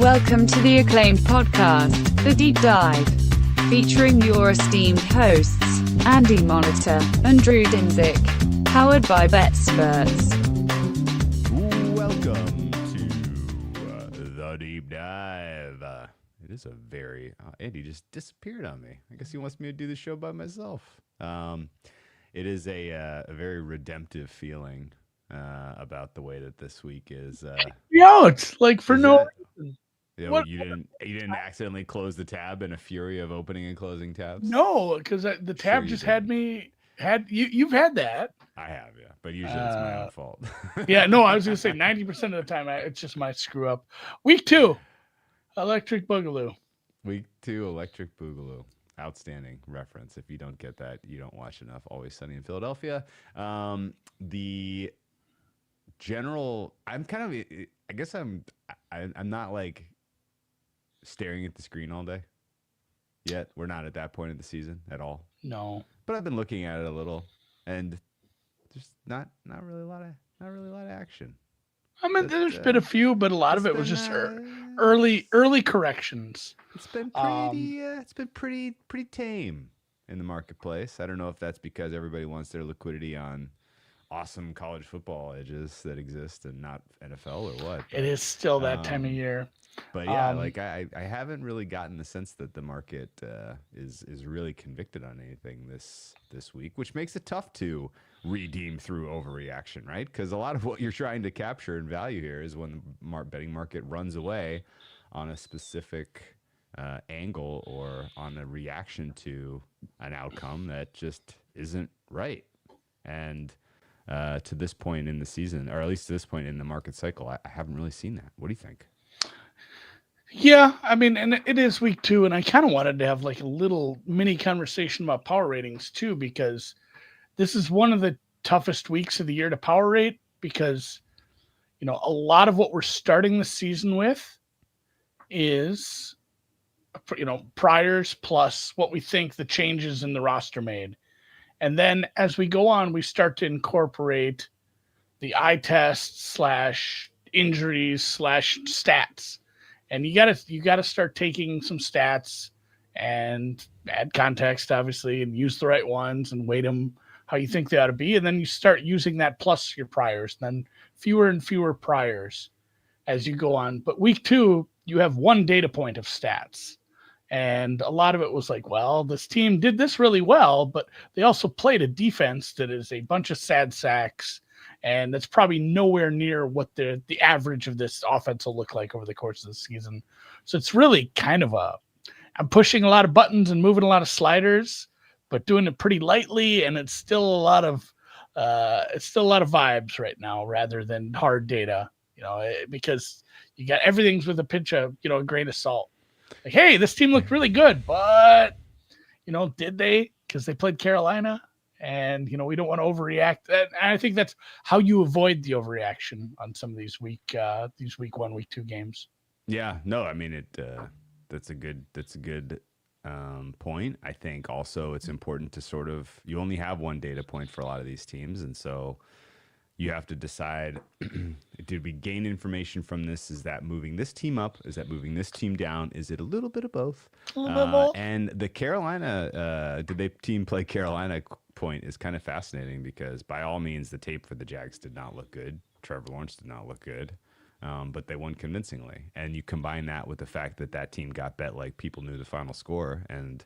Welcome to the acclaimed podcast, The Deep Dive, featuring your esteemed hosts, Andy Monitor and Drew Dinzik, powered by BetSperts. Welcome to The Deep Dive. It is a very... Andy just disappeared on me. I guess he wants me to do the show by myself. It is a very redemptive feeling about the way that this week is. It's like for no reason. You know, you didn't accidentally close the tab in a fury of opening and closing tabs? No, because the tab Sure just didn't. had you've had that. I have, yeah. But usually it's my own fault. Yeah, no, I was going to say 90% of the time it's just my screw up. Week 2, Electric Boogaloo. Week 2, Electric Boogaloo. Outstanding reference. If you don't get that, you don't watch enough Always Sunny in Philadelphia. The general, I'm not like staring at the screen all day yet. We're not at that point of the season at all. No. But I've been looking at it a little, and just not really a lot of action. I mean, there's been a few, but a lot of it was just early corrections. It's been pretty pretty tame in the marketplace. I don't know if that's because everybody wants their liquidity on awesome college football edges that exist and not NFL or what. It is still that time of year. But yeah, I haven't really gotten the sense that the market is really convicted on anything this week, which makes it tough to redeem through overreaction, right? Because a lot of what you're trying to capture in value here is when the betting market runs away on a specific angle or on a reaction to an outcome that just isn't right. And to this point in the season, or at least to this point in the market cycle, I haven't really seen that. What do you think? Yeah, I mean, and it is week 2, and I kind of wanted to have like a little mini conversation about power ratings too, because this is one of the toughest weeks of the year to power rate, because, you know, a lot of what we're starting the season with is, you know, priors plus what we think the changes in the roster made. And then as we go on, we start to incorporate the eye tests / injuries / stats. And you gotta start taking some stats and add context, obviously, and use the right ones and weight them how you think they ought to be. And then you start using that plus your priors, and then fewer and fewer priors as you go on. But week 2, you have one data point of stats. And a lot of it was like, well, this team did this really well, but they also played a defense that is a bunch of sad sacks. And that's probably nowhere near what the average of this offense will look like over the course of the season. So it's really kind of I'm pushing a lot of buttons and moving a lot of sliders, but doing it pretty lightly. And it's still a lot of vibes right now rather than hard data, you know, because you got everything's with a pinch of, you know, a grain of salt. Like, hey, this team looked really good, but, you know, did they? Because they played Carolina. And, you know, we don't want to overreact. And I think that's how you avoid the overreaction on some of these week 1, week 2 games. Yeah, no, I mean, that's a good point. I think also it's important to sort of, you only have one data point for a lot of these teams. And so you have to decide, did we gain information from this? Is that moving this team up? Is that moving this team down? Is it a little bit of both? And the Carolina, did they team play Carolina point is kind of fascinating, because by all means, the tape for the Jags did not look good. Trevor Lawrence did not look good, but they won convincingly. And you combine that with the fact that team got bet like people knew the final score, and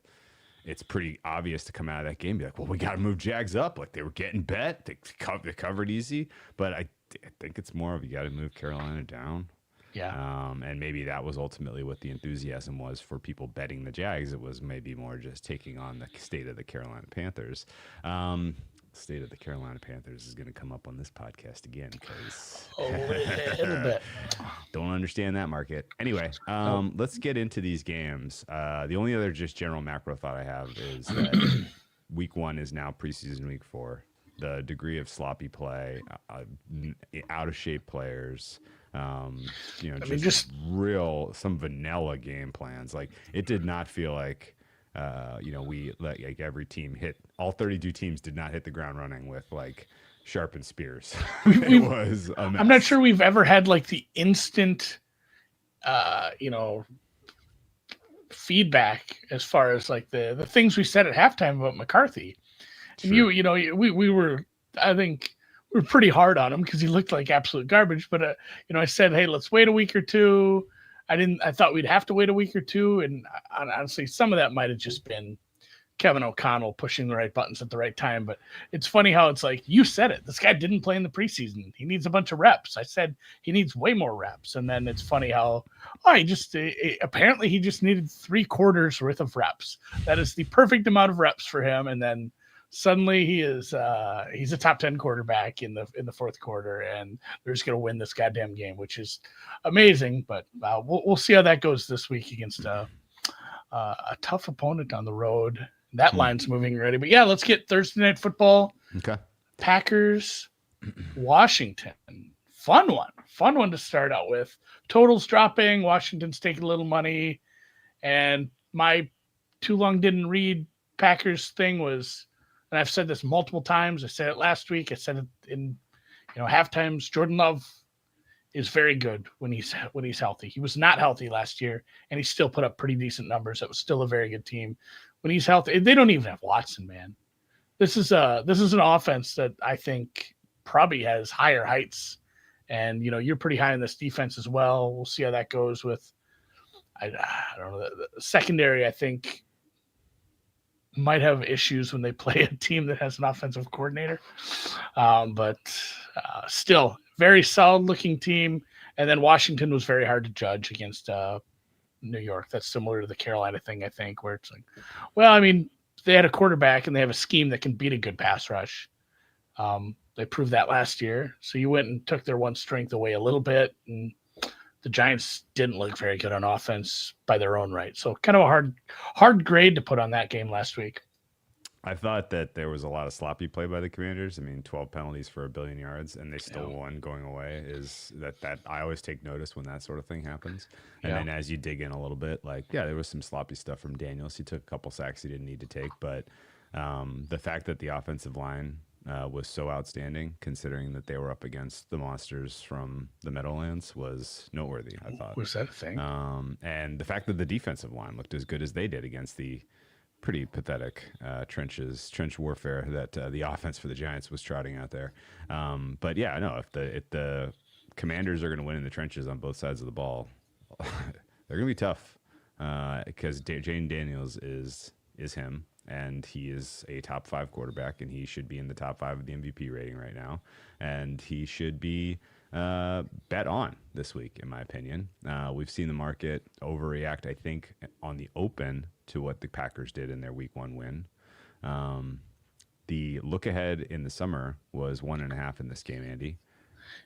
it's pretty obvious to come out of that game and be like, well, we got to move Jags up. Like, they were getting bet. They covered easy. But I think it's more of, you got to move Carolina down. Yeah. And maybe that was ultimately what the enthusiasm was for people betting the Jags. It was maybe more just taking on the state of the Carolina Panthers. State of the Carolina Panthers is going to come up on this podcast again, because a little bit. Don't understand that market. Anyway, let's get into these games. The only other just general macro thought I have is that week 1 is now preseason week 4. The degree of sloppy play, out of shape players, you know, just real, some vanilla game plans. Like, it did not feel like, you know, we like every team hit, all 32 teams did not hit the ground running with like sharpened spears. It was a mess. I'm not sure we've ever had like the instant you know, feedback as far as like the things we said at halftime about McCarthy. And Sure. you know, we were, I think we were pretty hard on him because he looked like absolute garbage. But you know, I said, hey, let's wait a week or two. I thought we'd have to wait a week or two, and honestly, some of that might have just been Kevin O'Connell pushing the right buttons at the right time. But it's funny how it's like, you said it. This guy didn't play in the preseason. He needs a bunch of reps. I said he needs way more reps. And then it's funny how, apparently he just needed 3 quarters worth of reps. That is the perfect amount of reps for him. And then suddenly he's a top 10 quarterback in the fourth quarter, and they're just going to win this goddamn game, which is amazing. But we'll see how that goes this week against a tough opponent on the road. That line's moving already. But yeah, let's get Thursday Night Football. Okay. Packers, Washington. Fun one to start out with. Totals dropping. Washington's taking a little money. And my too long didn't read Packers thing was, and I've said this multiple times. I said it last week. I said it in halftimes. Jordan Love is very good when he's healthy. He was not healthy last year, and he still put up pretty decent numbers. It was still a very good team. When he's healthy, they don't even have Watson, man. This is an offense that I think probably has higher heights, and you're pretty high in this defense as well. We'll see how that goes with. I don't know, the secondary. I think might have issues when they play a team that has an offensive coordinator, but still very solid looking team. And then Washington was very hard to judge against New York. That's similar to the Carolina thing, I think, where it's like, well, I mean, they had a quarterback and they have a scheme that can beat a good pass rush. They proved that last year. So you went and took their one strength away a little bit, and the Giants didn't look very good on offense by their own right. So kind of a hard grade to put on that game last week. I thought that there was a lot of sloppy play by the Commanders. I mean, 12 penalties for 1 billion yards, and they still won going away. Is that I always take notice when that sort of thing happens. And then as you dig in a little bit, there was some sloppy stuff from Daniels. He took a couple sacks he didn't need to take, but the fact that the offensive line was so outstanding, considering that they were up against the monsters from the Meadowlands, was noteworthy, I thought. Was that a thing? And the fact that the defensive line looked as good as they did against the pretty pathetic trench warfare that the offense for the Giants was trotting out there. But yeah, I know if the Commanders are going to win in the trenches on both sides of the ball, they're going to be tough because Jane Daniels is him, and he is a top 5 quarterback, and he should be in the top 5 of the MVP rating right now, and he should be bet on this week, in my opinion. We've seen the market overreact, I think, on the open to what the Packers did in their week 1 win. The look ahead in the summer was 1.5 in this game, Andy.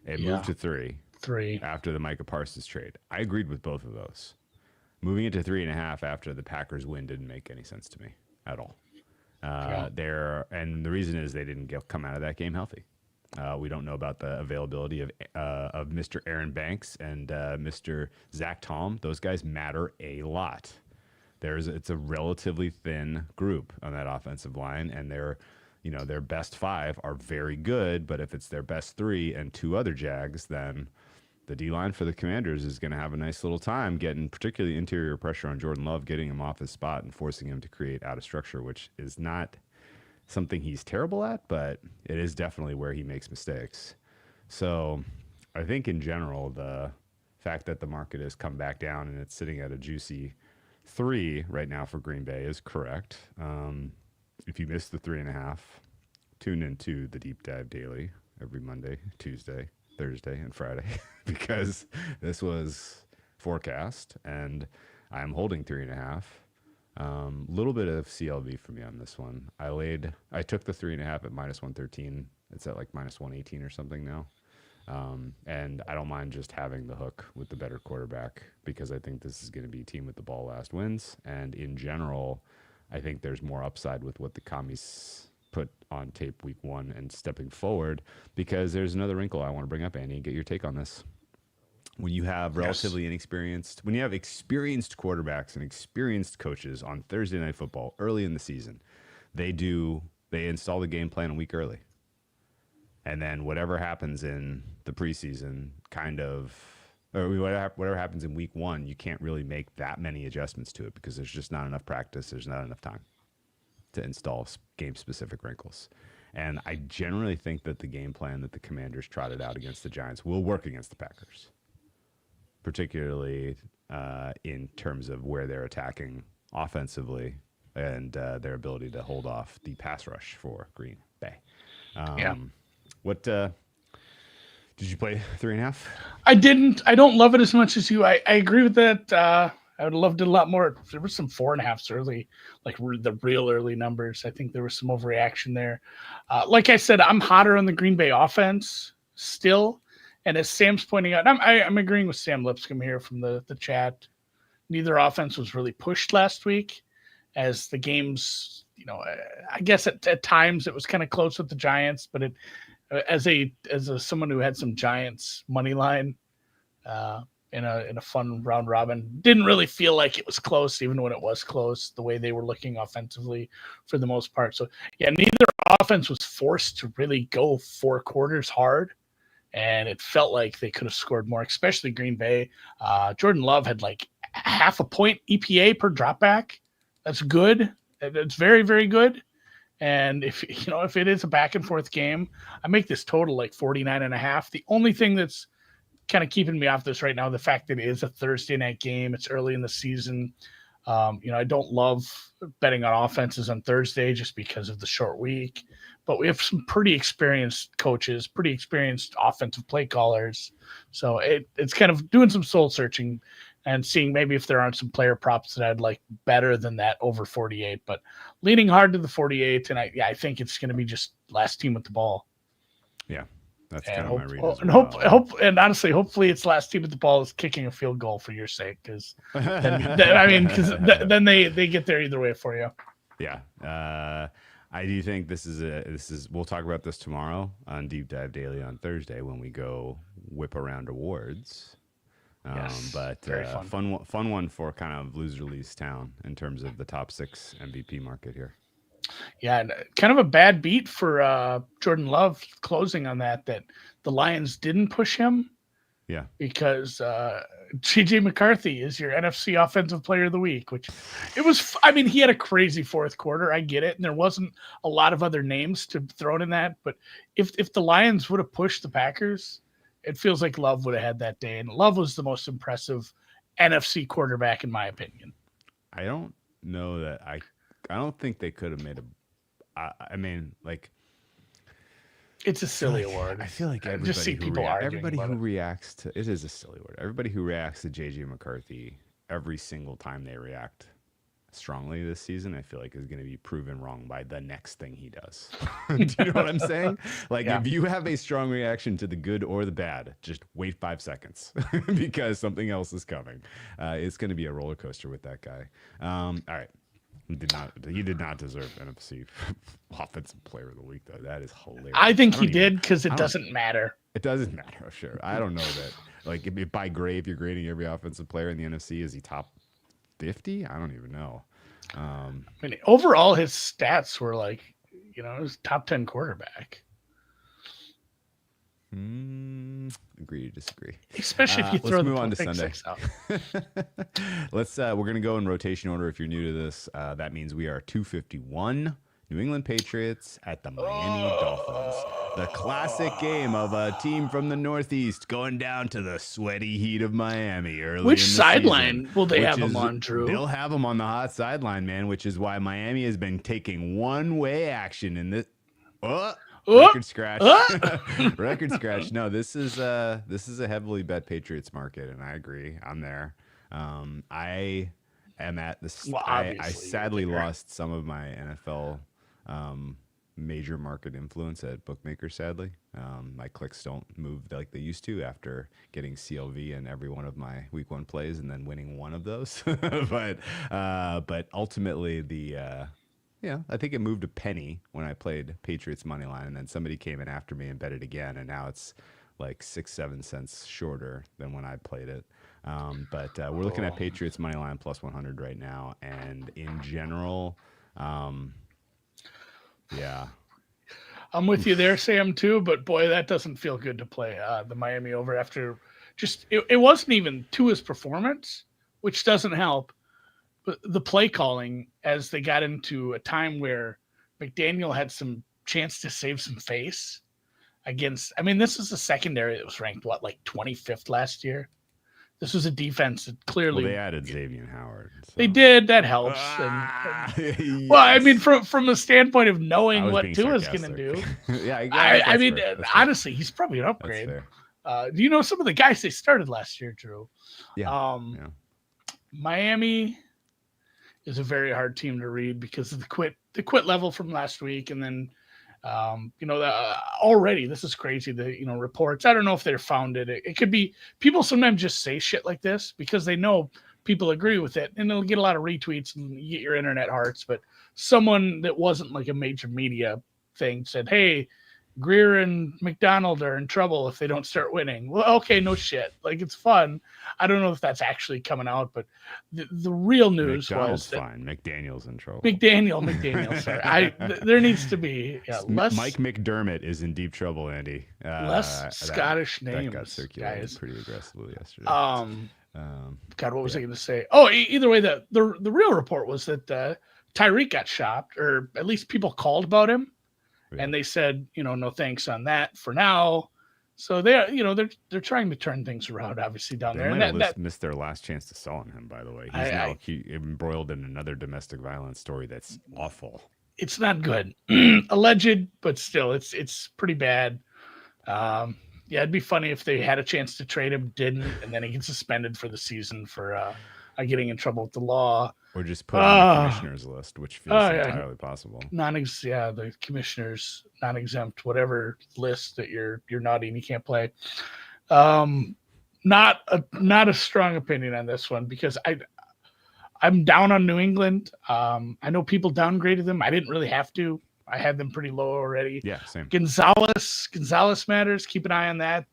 It moved to 3 after the Micah Parsons trade. I agreed with both of those. Moving it to 3.5 after the Packers win didn't make any sense to me at all. And the reason is they didn't come out of that game healthy. We don't know about the availability of Mr. Aaron Banks and Mr. Zach Tom. Those guys matter a lot. It's a relatively thin group on that offensive line, and their best 5 are very good. But if it's their best 3 and 2 other Jags, then the D-line for the Commanders is going to have a nice little time getting particularly interior pressure on Jordan Love, getting him off his spot and forcing him to create out of structure, which is not something he's terrible at, but it is definitely where he makes mistakes. So I think in general, the fact that the market has come back down and it's sitting at a juicy 3 right now for Green Bay is correct. If you missed the 3.5, tune into the Deep Dive Daily every Monday, Tuesday, Thursday, and Friday because this was forecast and I'm holding 3.5. Little bit of CLV for me on this one. I took the 3.5 at -113. It's at like -118 or something now. And I don't mind just having the hook with the better quarterback because I think this is going to be a team with the ball last wins. And in general, I think there's more upside with what the commies put on tape week 1 and stepping forward, because there's another wrinkle I want to bring up, Andy, and get your take on this. When you have relatively inexperienced, when you have experienced quarterbacks and experienced coaches on Thursday Night Football early in the season, they install the game plan a week early. And then whatever happens in the preseason kind of or whatever happens in week 1, you can't really make that many adjustments to it because there's just not enough practice. There's not enough time to install game-specific wrinkles. And I generally think that the game plan that the Commanders trotted out against the Giants will work against the Packers, particularly in terms of where they're attacking offensively and their ability to hold off the pass rush for Green Bay. What did you play 3.5? I didn't. I don't love it as much as you. I agree with that. I would have loved it a lot more. There were some 4.5s early, like the real early numbers. I think there was some overreaction there. Like I said, I'm hotter on the Green Bay offense still. And as Sam's pointing out, I'm agreeing with Sam Lipscomb here from the chat. Neither offense was really pushed last week, as the games, I guess at times it was kind of close with the Giants, but as someone who had some Giants money line in a fun round robin, didn't really feel like it was close, even when it was close, the way they were looking offensively for the most part. So yeah, neither offense was forced to really go 4 quarters hard. And it felt like they could have scored more, especially Green Bay. Jordan Love had like 0.5 point EPA per dropback. That's good. It's very, very good. And if it is a back and forth game, I make this total like 49.5. The only thing that's kind of keeping me off this right now, the fact that it is a Thursday night game, it's early in the season. I don't love betting on offenses on Thursday just because of the short week, but we have some pretty experienced coaches, pretty experienced offensive play callers. So it's kind of doing some soul searching and seeing maybe if there aren't some player props that I'd like better than that over 48, but leaning hard to the 48. And I think it's going to be just last team with the ball. Yeah. That's kind of my read as well. And honestly, hopefully it's last team with the ball is kicking a field goal for your sake. Cause then they get there either way for you. Yeah. I do think this is, we'll talk about this tomorrow on Deep Dive Daily on Thursday when we go whip around awards. But fun one for kind of loser leaves town in terms of the top 6 MVP market here. Yeah, and kind of a bad beat for Jordan Love closing on that the Lions didn't push him. Yeah. Because J.J. McCarthy is your NFC Offensive Player of the Week, which it was, he had a crazy fourth quarter. I get it. And there wasn't a lot of other names to throw in that. But if the Lions would have pushed the Packers, it feels like Love would have had that day. And Love was the most impressive NFC quarterback, in my opinion. I don't know that I don't think they could have made it's a silly award. I feel like everybody who reacts to it is a silly award. Everybody who reacts to JJ McCarthy every single time they react strongly this season, I feel like is going to be proven wrong by the next thing he does. Do you know what I'm saying? If you have a strong reaction to the good or the bad, just wait 5 seconds because something else is coming. It's going to be a roller coaster with that guy. All right. He did not deserve NFC Offensive Player of the Week, though. That is hilarious. I think he did because it doesn't matter. It doesn't matter, sure. I don't know that. If by grade, if you're grading every offensive player in the NFC, is he top 50? I don't even know. Overall, his stats were he was top 10 quarterback. Agree to disagree. Especially if you throw move on to Sunday. out. We're going to go in rotation order. If you're new to this, that means we are 251 New England Patriots at the Miami Dolphins. The classic game of a team from the Northeast going down to the sweaty heat of Miami early. Which sideline will they have them on, Drew? They'll have them on the hot sideline, man, which is why Miami has been taking one-way action in this. Record scratch. Record scratch. No, this is a heavily bet Patriots market, and I agree. I'm there. I am at this. Well, I sadly lost some of my NFL major market influence at bookmakers. Sadly, my clicks don't move like they used to after getting CLV in every one of my week 1 plays and then winning one of those. but ultimately I think it moved a penny when I played Patriots money line, and then somebody came in after me and bet it again, and now it's like 6-7 cents shorter than when I played it. But we're looking at Patriots money line plus 100 right now, and in general, yeah. I'm with you there, Sam, too, but boy, that doesn't feel good to play the Miami over after just it wasn't even Tua's performance, which doesn't help, but the play calling as they got into a time where McDaniel had some chance to save some face against. I mean, this is a secondary that was ranked like 25th last year. This was a defense that clearly they added Xavier Howard. So. They did. That helps. Yes. Well, I mean, from the standpoint of knowing what Tua's going to do, yeah, I mean, honestly, he's probably an upgrade. Do you know some of the guys they started last year, Drew? Yeah. Miami is a very hard team to read because of the quit level from last week, and then already this is crazy. The reports. I don't know if they're founded. It could be people sometimes just say shit like this because they know people agree with it, and it'll get a lot of retweets and you get your internet hearts. But someone that wasn't like a major media thing said, "Hey, Greer and McDonald are in trouble if they don't start winning." Well, okay, no shit. Like, it's fun. I don't know if that's actually coming out, but the real news was that fine. McDaniel's in trouble. McDaniel. Sorry, there needs to be less. Mike McDermott is in deep trouble, Andy. Less Scottish names. That got circulated guys. Pretty aggressively yesterday. God, what was I going to say? Oh, either way, the real report was that Tyreek got shopped, or at least people called about him. And they said, no thanks on that for now. So they're trying to turn things around, obviously, down there. They might have missed their last chance to sell on him, by the way. He's now embroiled in another domestic violence story that's awful. It's not good. Alleged, but still, it's pretty bad. It'd be funny if they had a chance to trade him, didn't, and then he gets suspended for the season for getting in trouble with the law. Or just put on the commissioner's list, which feels entirely possible. The commissioner's non-exempt, whatever list that you're naughty and you can't play. Not a strong opinion on this one because I'm down on New England. I know people downgraded them. I didn't really have to. I had them pretty low already. Yeah, same. Gonzalez matters. Keep an eye on that.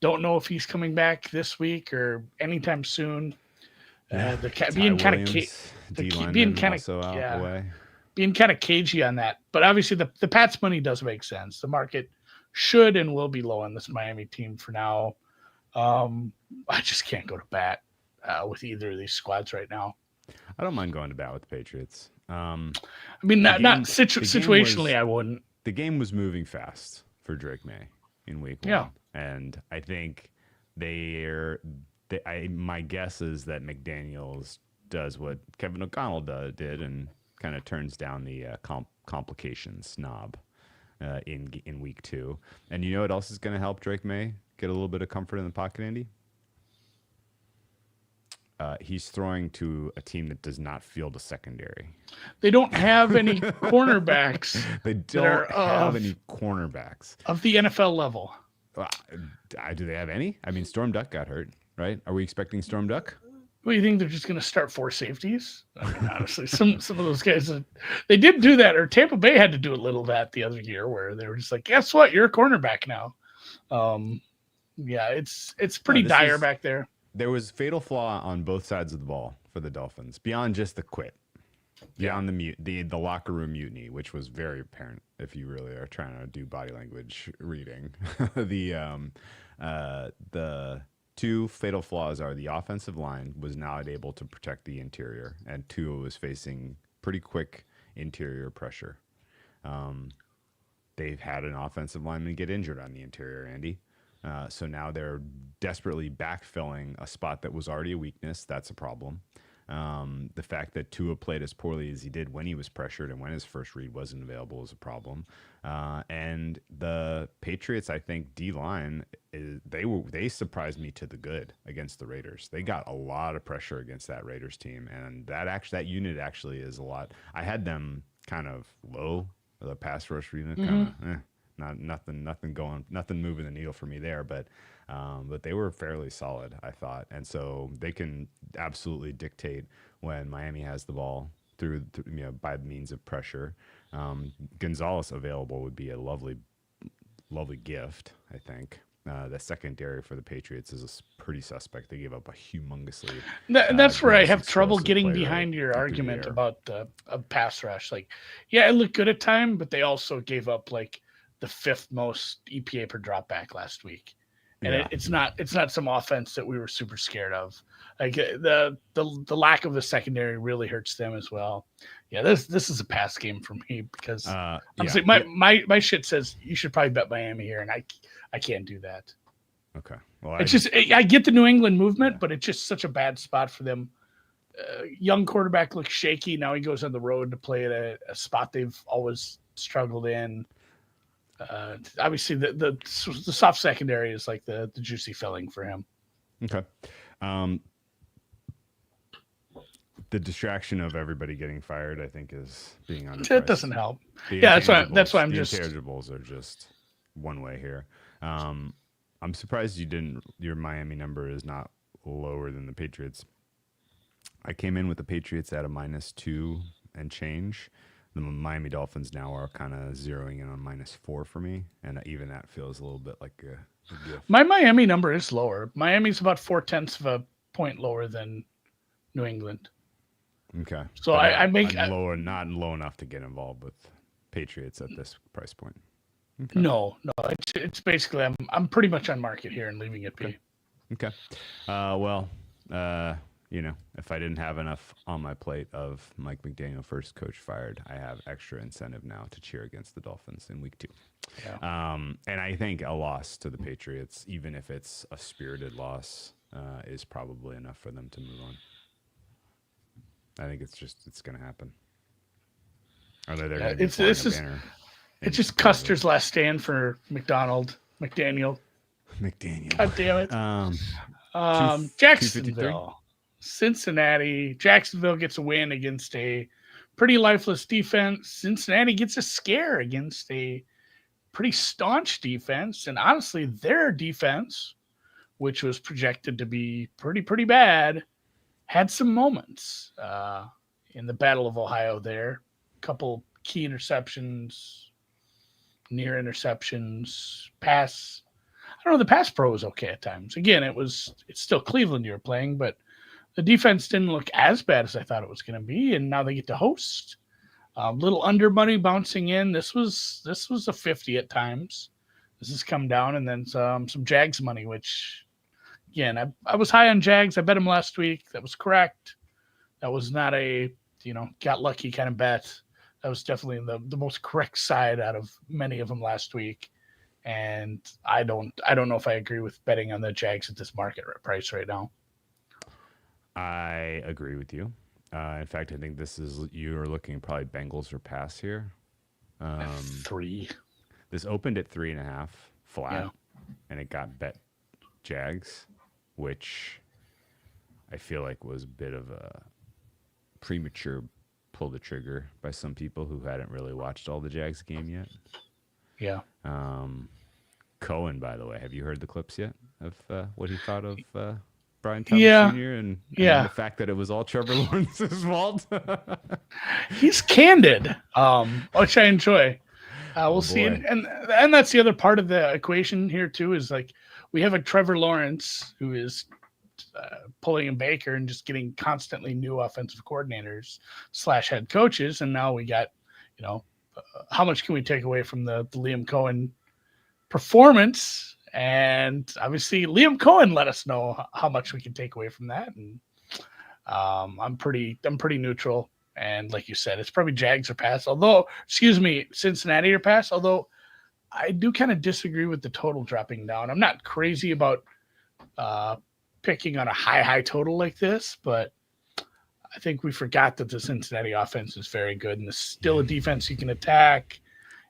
Don't know if he's coming back this week or anytime soon. Being kind of cagey on that, but obviously the Pats money does make sense. The market should and will be low on this Miami team for now. I just can't go to bat with either of these squads right now. I don't mind going to bat with the Patriots. I mean, situationally, I wouldn't. The game was moving fast for Drake May in week 1, and I think my guess is that McDaniels does what Kevin O'Connell did and kind of turns down the complications knob in week 2. And you know what else is going to help Drake May get a little bit of comfort in the pocket, Andy? He's throwing to a team that does not field a secondary. They don't have any cornerbacks. They don't have any cornerbacks of the NFL level. Do they have any? I mean, Storm Duck got hurt. Right? Are we expecting Storm Duck? Well, you think they're just going to start 4 safeties? I mean, honestly, some of those guys, they did do that, or Tampa Bay had to do a little that the other year where they were just like, guess what? You're a cornerback now. It's pretty dire back there. There was fatal flaw on both sides of the ball for the Dolphins, beyond just the quit, beyond the locker room mutiny, which was very apparent if you really are trying to do body language reading. The two fatal flaws are the offensive line was not able to protect the interior, and Tua was facing pretty quick interior pressure. They've had an offensive lineman get injured on the interior, Andy. So now they're desperately backfilling a spot that was already a weakness. That's a problem. The fact that Tua played as poorly as he did when he was pressured and when his first read wasn't available is a problem. And the Patriots, I think, D-line, they surprised me to the good against the Raiders. They got a lot of pressure against that Raiders team, and that unit actually is a lot. I had them kind of low, the pass rush unit, kind of nothing moving the needle for me there, but they were fairly solid, I thought, and so they can absolutely dictate when Miami has the ball through by means of pressure. Gonzalez available would be a lovely gift, I think. The secondary for the Patriots is pretty suspect. They gave up a humongously. That's where I have trouble getting behind your argument about a pass rush. Like, yeah, it looked good at time, but they also gave up like the 5th most EPA per drop back last week. And Yeah. it's not some offense that we were super scared of. Like the lack of the secondary really hurts them as well. Yeah, this is a pass game for me because honestly, my shit says you should probably bet Miami here, and I can't do that. Okay. Well, It's just I get the New England movement, but it's just such a bad spot for them. Young quarterback looks shaky. Now he goes on the road to play at a spot they've always struggled in. Obviously, the soft secondary is like the juicy filling for him. Okay. The distraction of everybody getting fired, I think, is being underpriced. It doesn't help. Yeah, that's why I'm the just. Intangibles are just one way here. I'm surprised your Miami number is not lower than the Patriots. I came in with the Patriots at a -2 and change. The Miami Dolphins now are kind of zeroing in on -4 for me, and even that feels a little bit like a gift. My Miami number is lower. Miami's about 0.4 of a point lower than New England. Okay, so I make lower, not low enough to get involved with Patriots at this price point. Okay. No, it's basically I'm pretty much on market here and leaving it be. Okay. If I didn't have enough on my plate of Mike McDaniel first coach fired, I have extra incentive now to cheer against the Dolphins in week 2. Yeah. And I think a loss to the Patriots, even if it's a spirited loss, is probably enough for them to move on. I think it's going to happen. Or they're going to be flying a banner. It's just Custer's last stand for McDaniel. God damn it. Jacksonville. Cincinnati. Jacksonville gets a win against a pretty lifeless defense. Cincinnati gets a scare against a pretty staunch defense. And honestly, their defense, which was projected to be pretty bad, had some moments in the Battle of Ohio there. A couple key interceptions, near interceptions, pass. I don't know, the pass pro was okay at times. Again, it's still Cleveland you're playing, but the defense didn't look as bad as I thought it was going to be, and now they get to host. Little under money bouncing in. This was a 50 at times. This has come down, and then some Jags money, which, again, I was high on Jags. I bet them last week. That was correct. That was not a got lucky kind of bet. That was definitely the most correct side out of many of them last week. And I don't know if I agree with betting on the Jags at this market price right now. I agree with you. In fact, I think you are looking probably Bengals or pass here. 3. This opened at 3.5 flat, and it got bet Jags, which I feel like was a bit of a premature pull the trigger by some people who hadn't really watched all the Jags game yet. Yeah. Cohen, by the way, have you heard the clips yet of what he thought of Brian Thomas Jr. and the fact that it was all Trevor Lawrence's fault? He's candid, which I enjoy. We'll see. And that's the other part of the equation here, too, is like we have a Trevor Lawrence who is pulling a Baker and just getting constantly new offensive coordinators / head coaches. And now we got, how much can we take away from the Liam Cohen performance? And obviously Liam Cohen let us know how much we can take away from that. And I'm pretty neutral. And like you said, it's probably Jags or pass. Cincinnati or pass. Although I do kind of disagree with the total dropping down. I'm not crazy about picking on a high total like this, but I think we forgot that the Cincinnati offense is very good, and it's still a defense you can attack.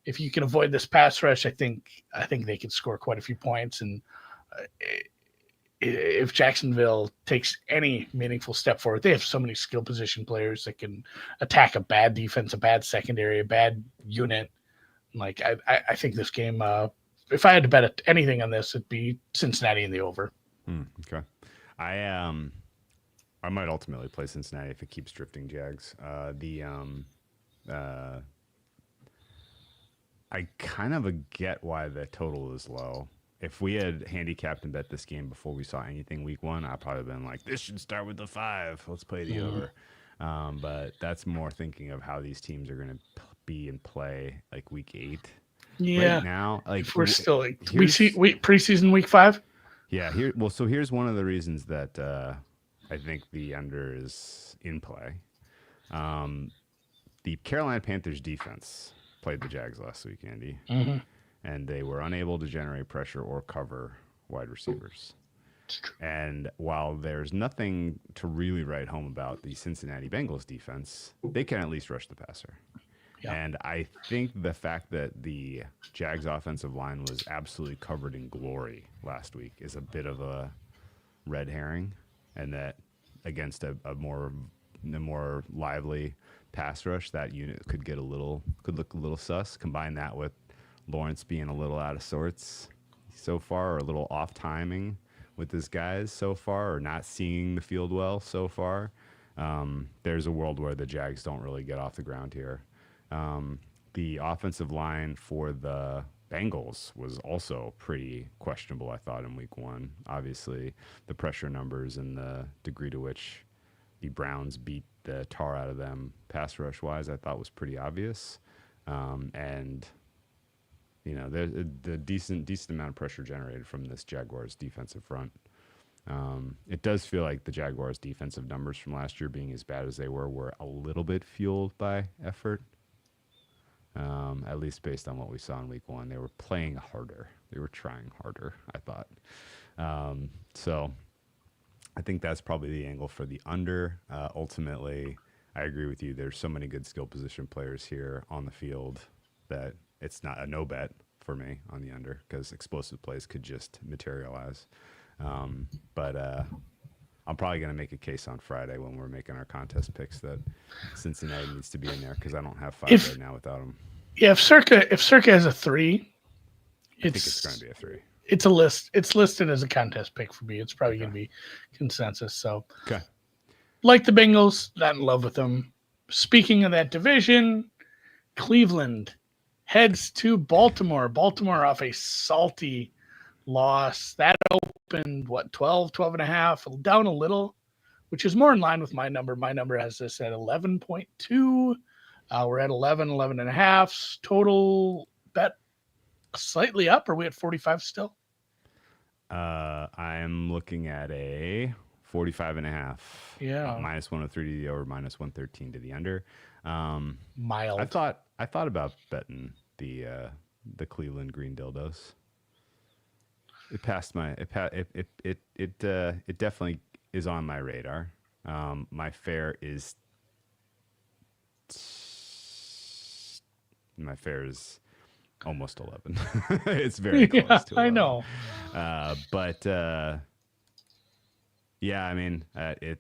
If you can avoid this pass rush, I think they can score quite a few points. And if Jacksonville takes any meaningful step forward, they have so many skill position players that can attack a bad defense, a bad secondary, a bad unit. Like I think this game, if I had to bet anything on this, it'd be Cincinnati in the over. Okay, I might ultimately play Cincinnati if it keeps drifting Jags. I kind of get why the total is low. If we had handicapped and bet this game before we saw anything week 1, I'd probably been like, this should start with the 5. Let's play the over. But that's more thinking of how these teams are going to be in play like week 8. Yeah. Right now, like if we're still like preseason week 5. Yeah. Here's one of the reasons that I think the under is in play. The Carolina Panthers defense played the Jags last week, Andy, and they were unable to generate pressure or cover wide receivers. And while there's nothing to really write home about the Cincinnati Bengals defense, they can at least rush the passer. Yeah. And I think the fact that the Jags offensive line was absolutely covered in glory last week is a bit of a red herring, and that against a more lively pass rush, that unit could look a little sus. Combine that with Lawrence being a little out of sorts so far, or a little off timing with his guys so far, or not seeing the field well so far. There's a world where the Jags don't really get off the ground here. The offensive line for the Bengals was also pretty questionable, I thought, in week one. Obviously, the pressure numbers and the degree to which the Browns beat the tar out of them pass rush wise, I thought was pretty obvious. And you know, the decent amount of pressure generated from this Jaguars defensive front. It does feel like the Jaguars defensive numbers from last year, being as bad as they were a little bit fueled by effort. At least based on what we saw in week one. They were playing harder. They were trying harder, I thought. So I think that's probably the angle for the under. Ultimately, I agree with you. There's so many good skill position players here on the field that it's not a no bet for me on the under, because explosive plays could just materialize. But I'm probably going to make a case on Friday when we're making our contest picks that Cincinnati needs to be in there, because I don't have five right now without them. Yeah, if Circa has a 3, I think it's going to be a 3. It's a list. It's listed as a contest pick for me. It's probably going to be consensus. So, okay. Like the Bengals, not in love with them. Speaking of that division, Cleveland heads to Baltimore. Baltimore off a salty loss. That opened, 12 and a half, down a little, which is more in line with my number. My number has this at 11.2. We're at 11 and a half. Total bet slightly up. Are we at 45 still? I'm looking at a 45 and a half. Yeah. Minus 103 to the over, minus 113 to the under. Mild. I thought about betting the Cleveland Green Dildos. It passed my it definitely is on my radar. My fare is almost 11. It's very close to 11. I know. But yeah, I mean, if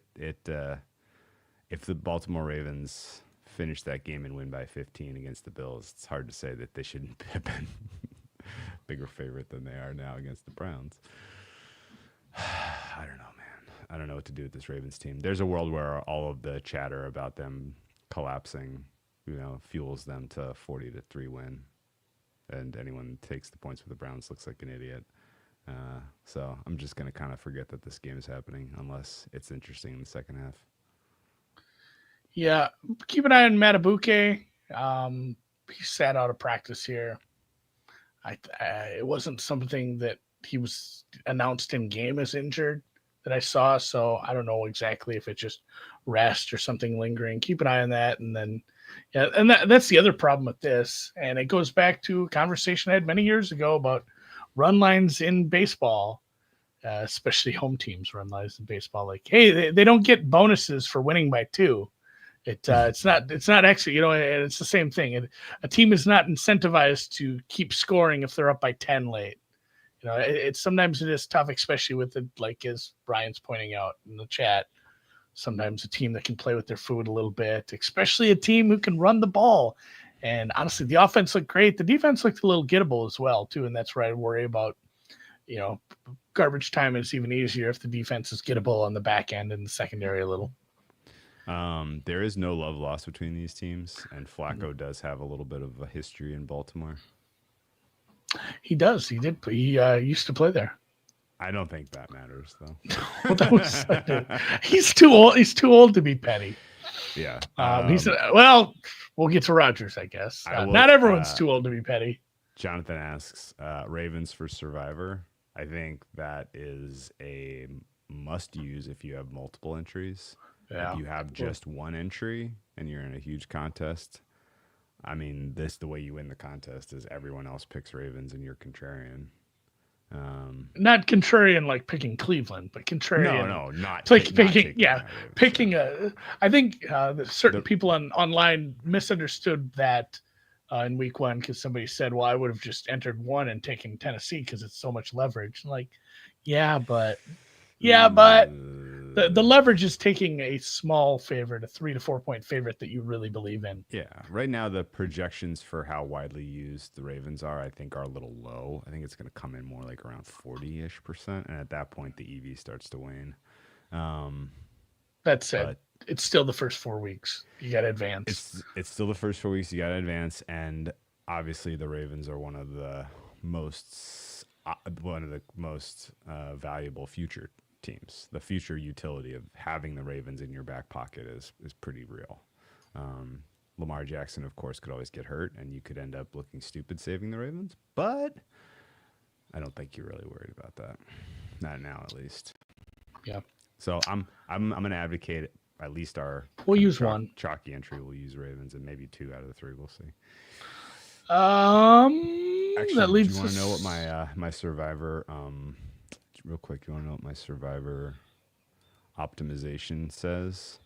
the Baltimore Ravens finish that game and win by 15 against the Bills, it's hard to say that they shouldn't have been bigger favorite than they are now against the Browns. I don't know, man. I don't know what to do with this Ravens team. There's a world where all of the chatter about them collapsing, fuels them to 40-3 win, and anyone who takes the points for the Browns looks like an idiot. So I'm just going to kind of forget that this game is happening unless it's interesting in the second half. Yeah, keep an eye on Matabuke. He sat out of practice here. It wasn't something that he was announced in game as injured that I saw, so I don't know exactly if it's just rest or something lingering. Keep an eye on that, and then that's the other problem with this, and it goes back to a conversation I had many years ago about run lines in baseball, especially home teams run lines in baseball. Like, hey, they don't get bonuses for winning by 2. It's not actually, and it's the same thing. A team is not incentivized to keep scoring if they're up by 10 late. It's sometimes it is tough, especially with as Brian's pointing out in the chat. Sometimes a team that can play with their food a little bit, especially a team who can run the ball. And honestly, the offense looked great. The defense looked a little gettable as well, too. And that's where I worry about, garbage time is even easier if the defense is gettable on the back end and the secondary a little. There is no love lost between these teams, and Flacco does have a little bit of a history in Baltimore. He does. He did. He used to play there. I don't think that matters, though. He's too old. He's too old to be petty. Yeah. We'll get to Rodgers, I guess. Not everyone's too old to be petty. Jonathan asks, Ravens for Survivor. I think that is a must use if you have multiple entries. Yeah. If you have just one entry and you're in a huge contest, I mean, the way you win the contest is everyone else picks Ravens and you're contrarian. Not contrarian like picking Cleveland, but contrarian. No, not picking. Yeah, picking a. I think certain people online misunderstood that in week 1 because somebody said, "Well, I would have just entered 1 and taken Tennessee because it's so much leverage." Like, yeah, but the leverage is taking a small favorite, a 3 to 4 point favorite that you really believe in. Yeah, right now the projections for how widely used the Ravens are, I think, are a little low. I think it's going to come in more like around 40-ish%, and at that point the EV starts to wane. That said, it's still the first 4 weeks. You got to advance. It's still the first 4 weeks. You got to advance, and obviously the Ravens are one of the most valuable future teams. The future utility of having the Ravens in your back pocket is pretty real. Lamar Jackson, of course, could always get hurt, and you could end up looking stupid saving the Ravens. But I don't think you're really worried about that. Not now, at least. Yeah. So I'm going to advocate at least we'll use one chalky entry. We'll use Ravens, and maybe 2 out of the 3. We'll see. Actually, that leaves. Do you want to know what my survivor? Real quick, you want to know what my survivor optimization says?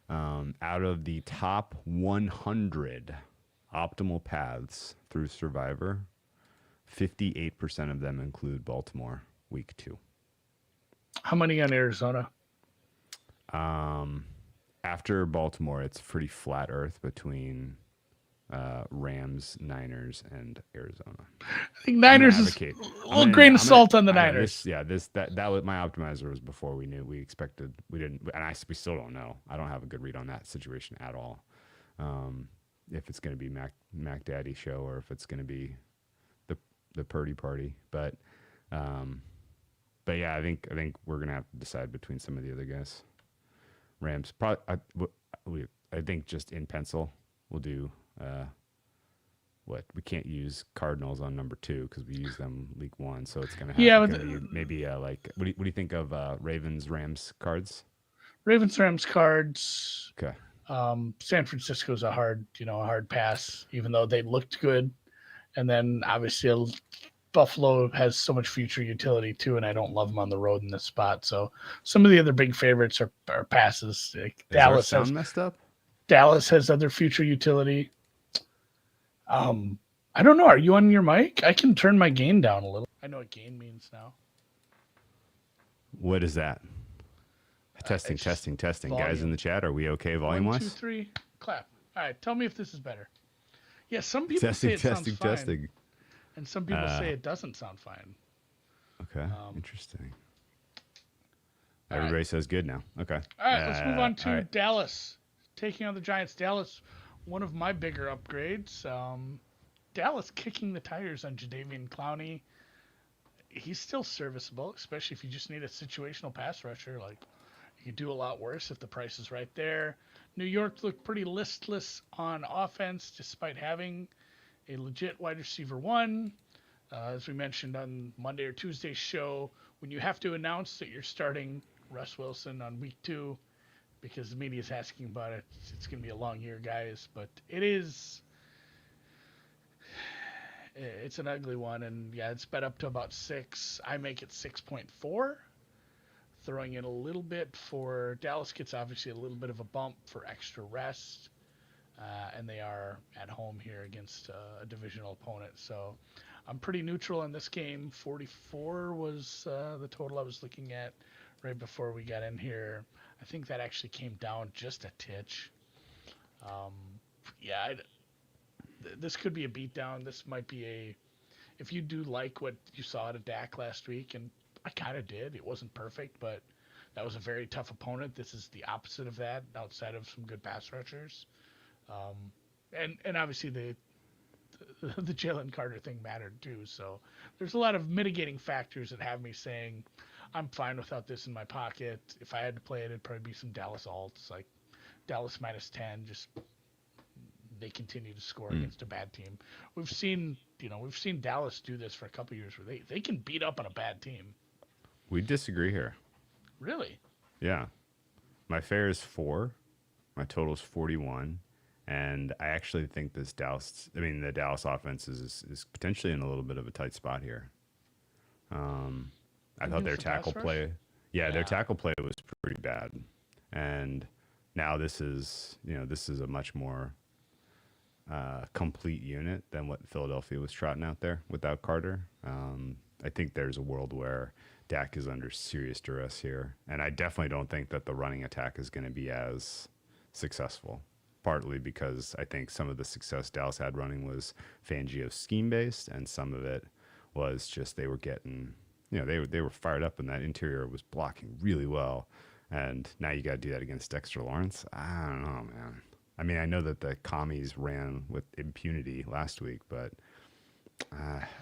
Out of the top 100 optimal paths through Survivor, 58% of them include Baltimore week 2. How many on Arizona? After Baltimore, it's pretty flat earth between Rams, Niners, and Arizona. I think Niners is a little grain of salt on the Niners. That was my optimizer was before we knew. We expected, we didn't, and we still don't know. I don't have a good read on that situation at all. If it's going to be Mac Daddy show or if it's going to be the Purdy party, but yeah, I think we're going to have to decide between some of the other guys. Rams, probably. I think just in pencil, we'll do. We can't use Cardinals on number 2 because we use them week 1, so it's gonna be maybe like what do you think of Ravens Rams cards? Ravens Rams cards. Okay. San Francisco's a hard pass, even though they looked good, and then obviously Buffalo has so much future utility too, and I don't love them on the road in this spot. So some of the other big favorites are passes. Like Dallas has messed up. Dallas has other future utility. I don't know. Are you on your mic? I can turn my gain down a little. I know what gain means now. What is that? Testing. Volume. Guys in the chat, are we okay volume-wise? 1, 2, 3, clap. All right, tell me if this is better. Yeah, some people say it sounds fine, and some people say it doesn't sound fine. Okay, interesting. Everybody says good now. Okay. All right, let's move on to Dallas. Taking on the Giants. Dallas, one of my bigger upgrades. Dallas kicking the tires on Jadeveon Clowney. He's still serviceable, especially if you just need a situational pass rusher. Like, you could do a lot worse if the price is right there. New York looked pretty listless on offense despite having a legit wide receiver 1. As we mentioned on Monday or Tuesday's show, when you have to announce that you're starting Russ Wilson on week 2, because the media is asking about it. It's going to be a long year, guys, but it's an ugly one, and yeah, it's bet up to about 6. I make it 6.4, throwing in a little bit for Dallas gets obviously a little bit of a bump for extra rest, and they are at home here against a divisional opponent, so I'm pretty neutral in this game. 44 was the total I was looking at right before we got in here. I think that actually came down just a titch. This could be a beatdown. This might be if you do like what you saw out of Dak last week, and I kind of did. It wasn't perfect, but that was a very tough opponent. This is the opposite of that, outside of some good pass rushers. And obviously the Jalen Carter thing mattered too. So there's a lot of mitigating factors that have me saying I'm fine without this in my pocket. If I had to play it, it'd probably be some Dallas alts, like Dallas -10, just they continue to score against a bad team. We've seen Dallas do this for a couple years where they can beat up on a bad team. We disagree here. Really? Yeah. My fair is 4. My total is 41. And I actually think the Dallas offense is potentially in a little bit of a tight spot here. I thought their tackle play, their tackle play was pretty bad. And now this is a much more complete unit than what Philadelphia was trotting out there without Carter. I think there's a world where Dak is under serious duress here. And I definitely don't think that the running attack is going to be as successful, partly because I think some of the success Dallas had running was Fangio scheme based, and some of it was just they were getting, they were fired up, and that interior was blocking really well. And now you got to do that against Dexter Lawrence. I don't know, man. I mean, I know that the commies ran with impunity last week, but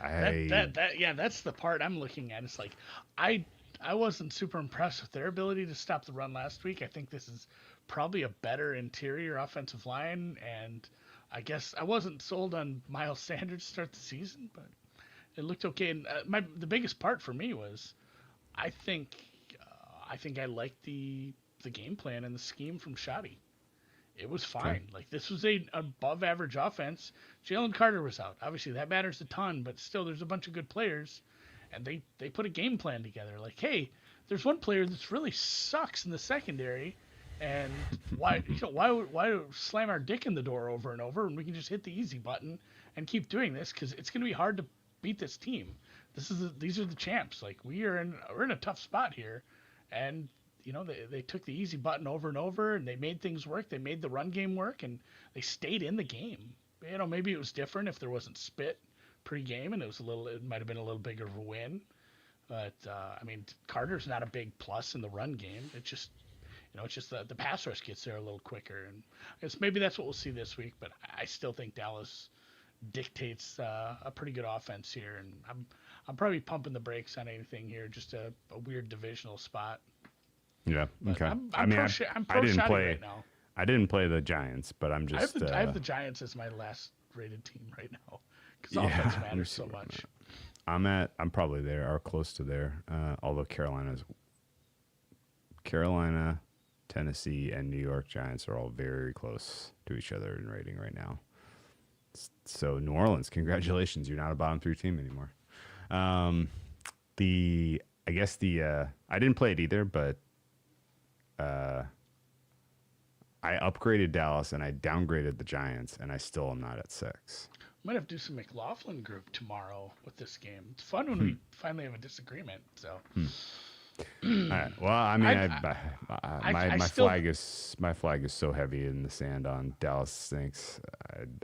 that's the part I'm looking at. It's like I wasn't super impressed with their ability to stop the run last week. I think this is probably a better interior offensive line, and I guess I wasn't sold on Miles Sanders to start the season, but it looked okay. And the biggest part for me was I think I liked the game plan and the scheme from Shoddy. It was fine. Okay. Like, this was a above average offense. Jalen Carter was out. Obviously that matters a ton, but still there's a bunch of good players, and they put a game plan together. Like, hey, there's one player that's really sucks in the secondary, and why slam our dick in the door over and over, and we can just hit the easy button and keep doing this, because it's going to be hard to beat this team. These are the champs. Like, we're in a tough spot here, and they took the easy button over and over, and they made things work. They made the run game work, and they stayed in the game. Maybe it was different if there wasn't spit pre-game, and it might have been a little bigger of a win. But Carter's not a big plus in the run game. It's just the pass rush gets there a little quicker, and I guess maybe that's what we'll see this week. But I still think Dallas dictates a pretty good offense here, and I'm probably pumping the brakes on anything here. Just a weird divisional spot. Yeah. Okay. I didn't play right now. I didn't play the Giants, but I'm just. I have the Giants as my last rated team right now because offense matters so much. I'm probably there or close to there. Although Carolina, Tennessee, and New York Giants are all very close to each other in rating right now. So New Orleans, congratulations, you're not a bottom 3 team anymore. I didn't play it either, but. I upgraded Dallas and I downgraded the Giants, and I still am not at 6. Might have to do some McLaughlin group tomorrow with this game. It's fun when we finally have a disagreement. So, all right. Well, I mean, my flag is so heavy in the sand on Dallas stinks.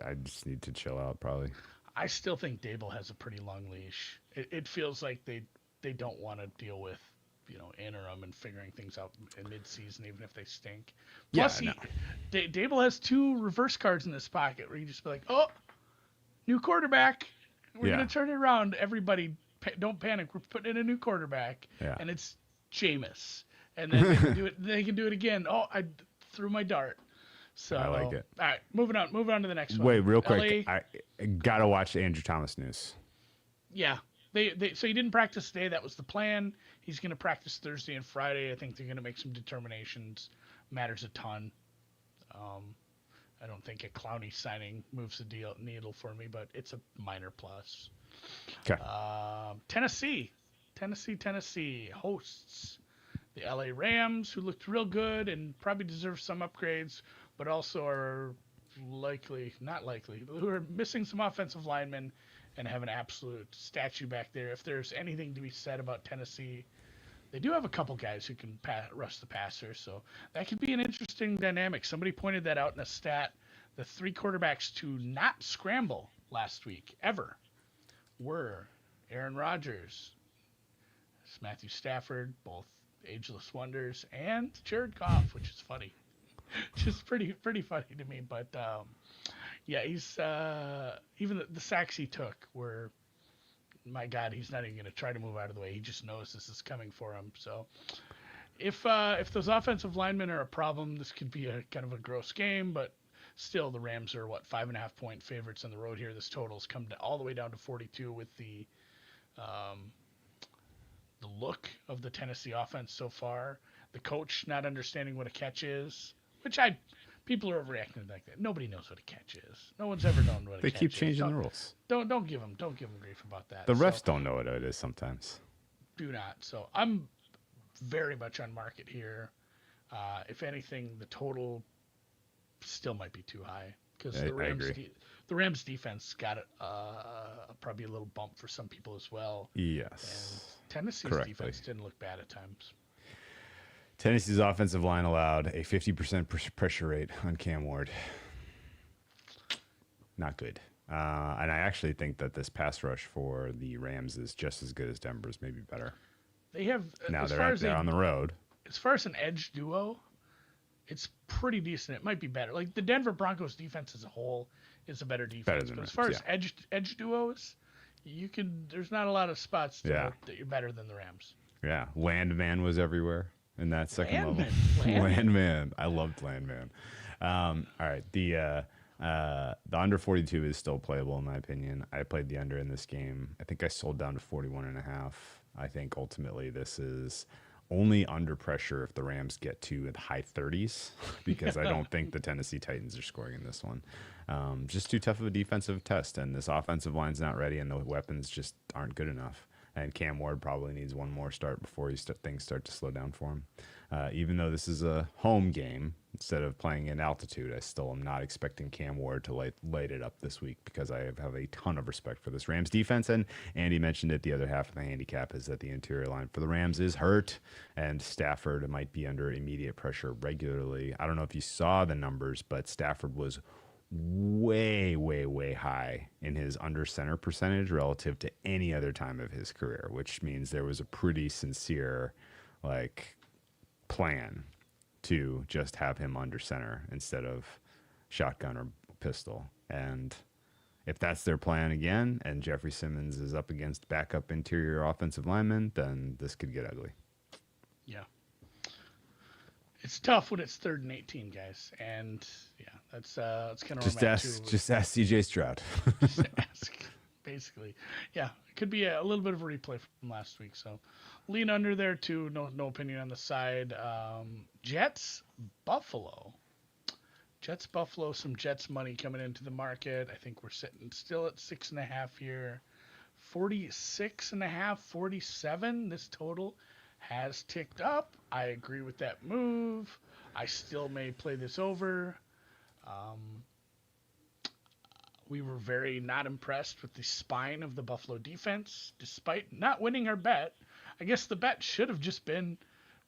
I just need to chill out probably. I still think Dable has a pretty long leash. It feels like they don't want to deal with interim and figuring things out in mid-season, even if they stink. Plus, Dable has 2 reverse cards in this pocket where you just be like, oh, new quarterback. We're going to turn it around. Everybody, don't panic. We're putting in a new quarterback. Yeah. And it's Jameis. And then they can do it again. Oh, I threw my dart. So I like it. All right, moving on to the next one. Wait, real quick. I got to watch the Andrew Thomas news. Yeah. So he didn't practice today. That was the plan. He's going to practice Thursday and Friday. I think they're going to make some determinations. Matters a ton. I don't think a Clowney signing moves the needle for me, but it's a minor plus. Okay. Tennessee hosts the LA Rams, who looked real good and probably deserve some upgrades, but also are who are missing some offensive linemen and have an absolute statue back there. If there's anything to be said about Tennessee, they do have a couple guys who can rush the passer, so that could be an interesting dynamic. Somebody pointed that out in a stat. The 3 quarterbacks to not scramble last week, ever, were Aaron Rodgers, Matthew Stafford, both ageless wonders, and Jared Goff, which is funny. Just pretty funny to me, but he's even the sacks he took were, my God, he's not even going to try to move out of the way. He just knows this is coming for him. So if those offensive linemen are a problem, this could be a kind of a gross game, but still the Rams are 5.5-point favorites on the road here. This total's come all the way down to 42 with the look of the Tennessee offense so far. The coach not understanding what a catch is, which people are overreacting like that. Nobody knows what a catch is. No one's ever known what a catch is. They keep changing the rules. Don't give them grief about that. The refs don't know what it is sometimes. Do not. So I'm very much on market here. If anything, the total still might be too high because the Rams defense got probably a little bump for some people as well. Yes. And Tennessee's defense didn't look bad at times. Tennessee's offensive line allowed a 50% pressure rate on Cam Ward. Not good. And I actually think that this pass rush for the Rams is just as good as Denver's, maybe better. They have now they're on the road. As far as an edge duo, it's pretty decent. It might be better. Like the Denver Broncos defense as a whole is a better defense. But as far as edge duos, there's not a lot of spots that you're better than the Rams. Yeah, Landman was everywhere in that second level. Landman. I loved Landman. All right, the under 42 is still playable in my opinion. I played the under in this game. I think I sold down to 41.5. I think ultimately this is only under pressure if the Rams get to the high 30s because I don't think the Tennessee Titans are scoring in this one. Just too tough of a defensive test, and this offensive line's not ready, and the weapons just aren't good enough. And Cam Ward probably needs one more start before things start to slow down for him. Even though this is a home game, instead of playing in altitude, I still am not expecting Cam Ward to light it up this week because I have a ton of respect for this Rams defense. And Andy mentioned it, the other half of the handicap is that the interior line for the Rams is hurt, and Stafford might be under immediate pressure regularly. I don't know if you saw the numbers, but Stafford was way, way, way high in his under center percentage relative to any other time of his career, which means there was a pretty sincere plan to just have him under center instead of shotgun or pistol. And if that's their plan again, and Jeffrey Simmons is up against backup interior offensive linemen, then this could get ugly. Yeah. It's tough when it's 3rd and 18, guys. And yeah, that's kind of just ask CJ Stroud. Just ask, basically. Yeah, it could be a little bit of a replay from last week. So lean under there too. No opinion on the side. Jets Buffalo. Some Jets money coming into the market. I think we're sitting still at 6.5 here. 46.5, 47. This total has ticked up. I agree with that move. I still may play this over. We were very not impressed with the spine of the Buffalo defense, despite not winning our bet. I guess the bet should have just been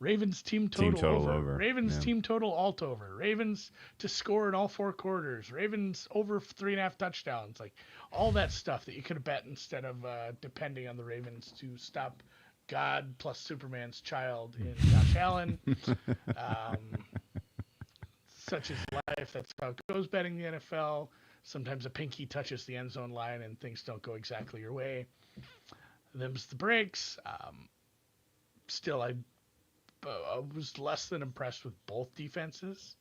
Ravens team total over. Ravens team total alt over. Ravens to score in all 4 quarters. Ravens over 3.5 touchdowns. Like all that stuff that you could have bet instead of depending on the Ravens to stop God plus Superman's child in Josh Allen. Such is life. That's how it goes betting the NFL. Sometimes a pinky touches the end zone line and things don't go exactly your way. Them's the breaks. Still, I was less than impressed with both defenses.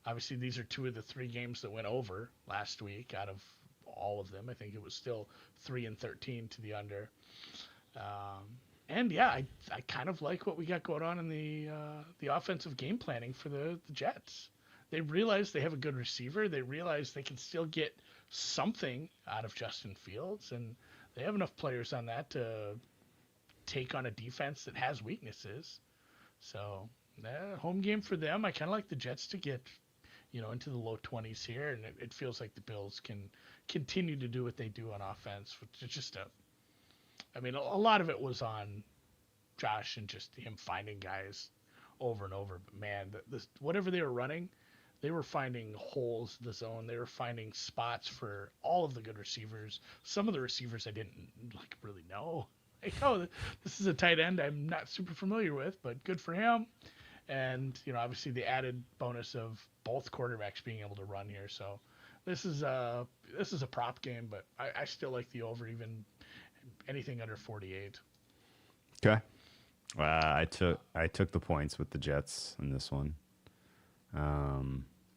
Obviously, these are 2 of the 3 games that went over last week out of all of them. I think it was still 3-13 to the under. And yeah, I kind of like what we got going on in the offensive game planning for the Jets. They realize they have a good receiver. They realize they can still get something out of Justin Fields, and they have enough players on that to take on a defense that has weaknesses. So, home game for them. I kind of like the Jets to get, into the low 20s here, and it feels like the Bills can continue to do what they do on offense, which is just a lot of it was on Josh and just him finding guys over and over. But man, whatever they were running, they were finding holes in the zone. They were finding spots for all of the good receivers. Some of the receivers I didn't really know. This is a tight end I'm not super familiar with, but good for him. And obviously the added bonus of both quarterbacks being able to run here. So this is a prop game, but I still like the over, even anything under 48. Okay. I took the points with the Jets in this one.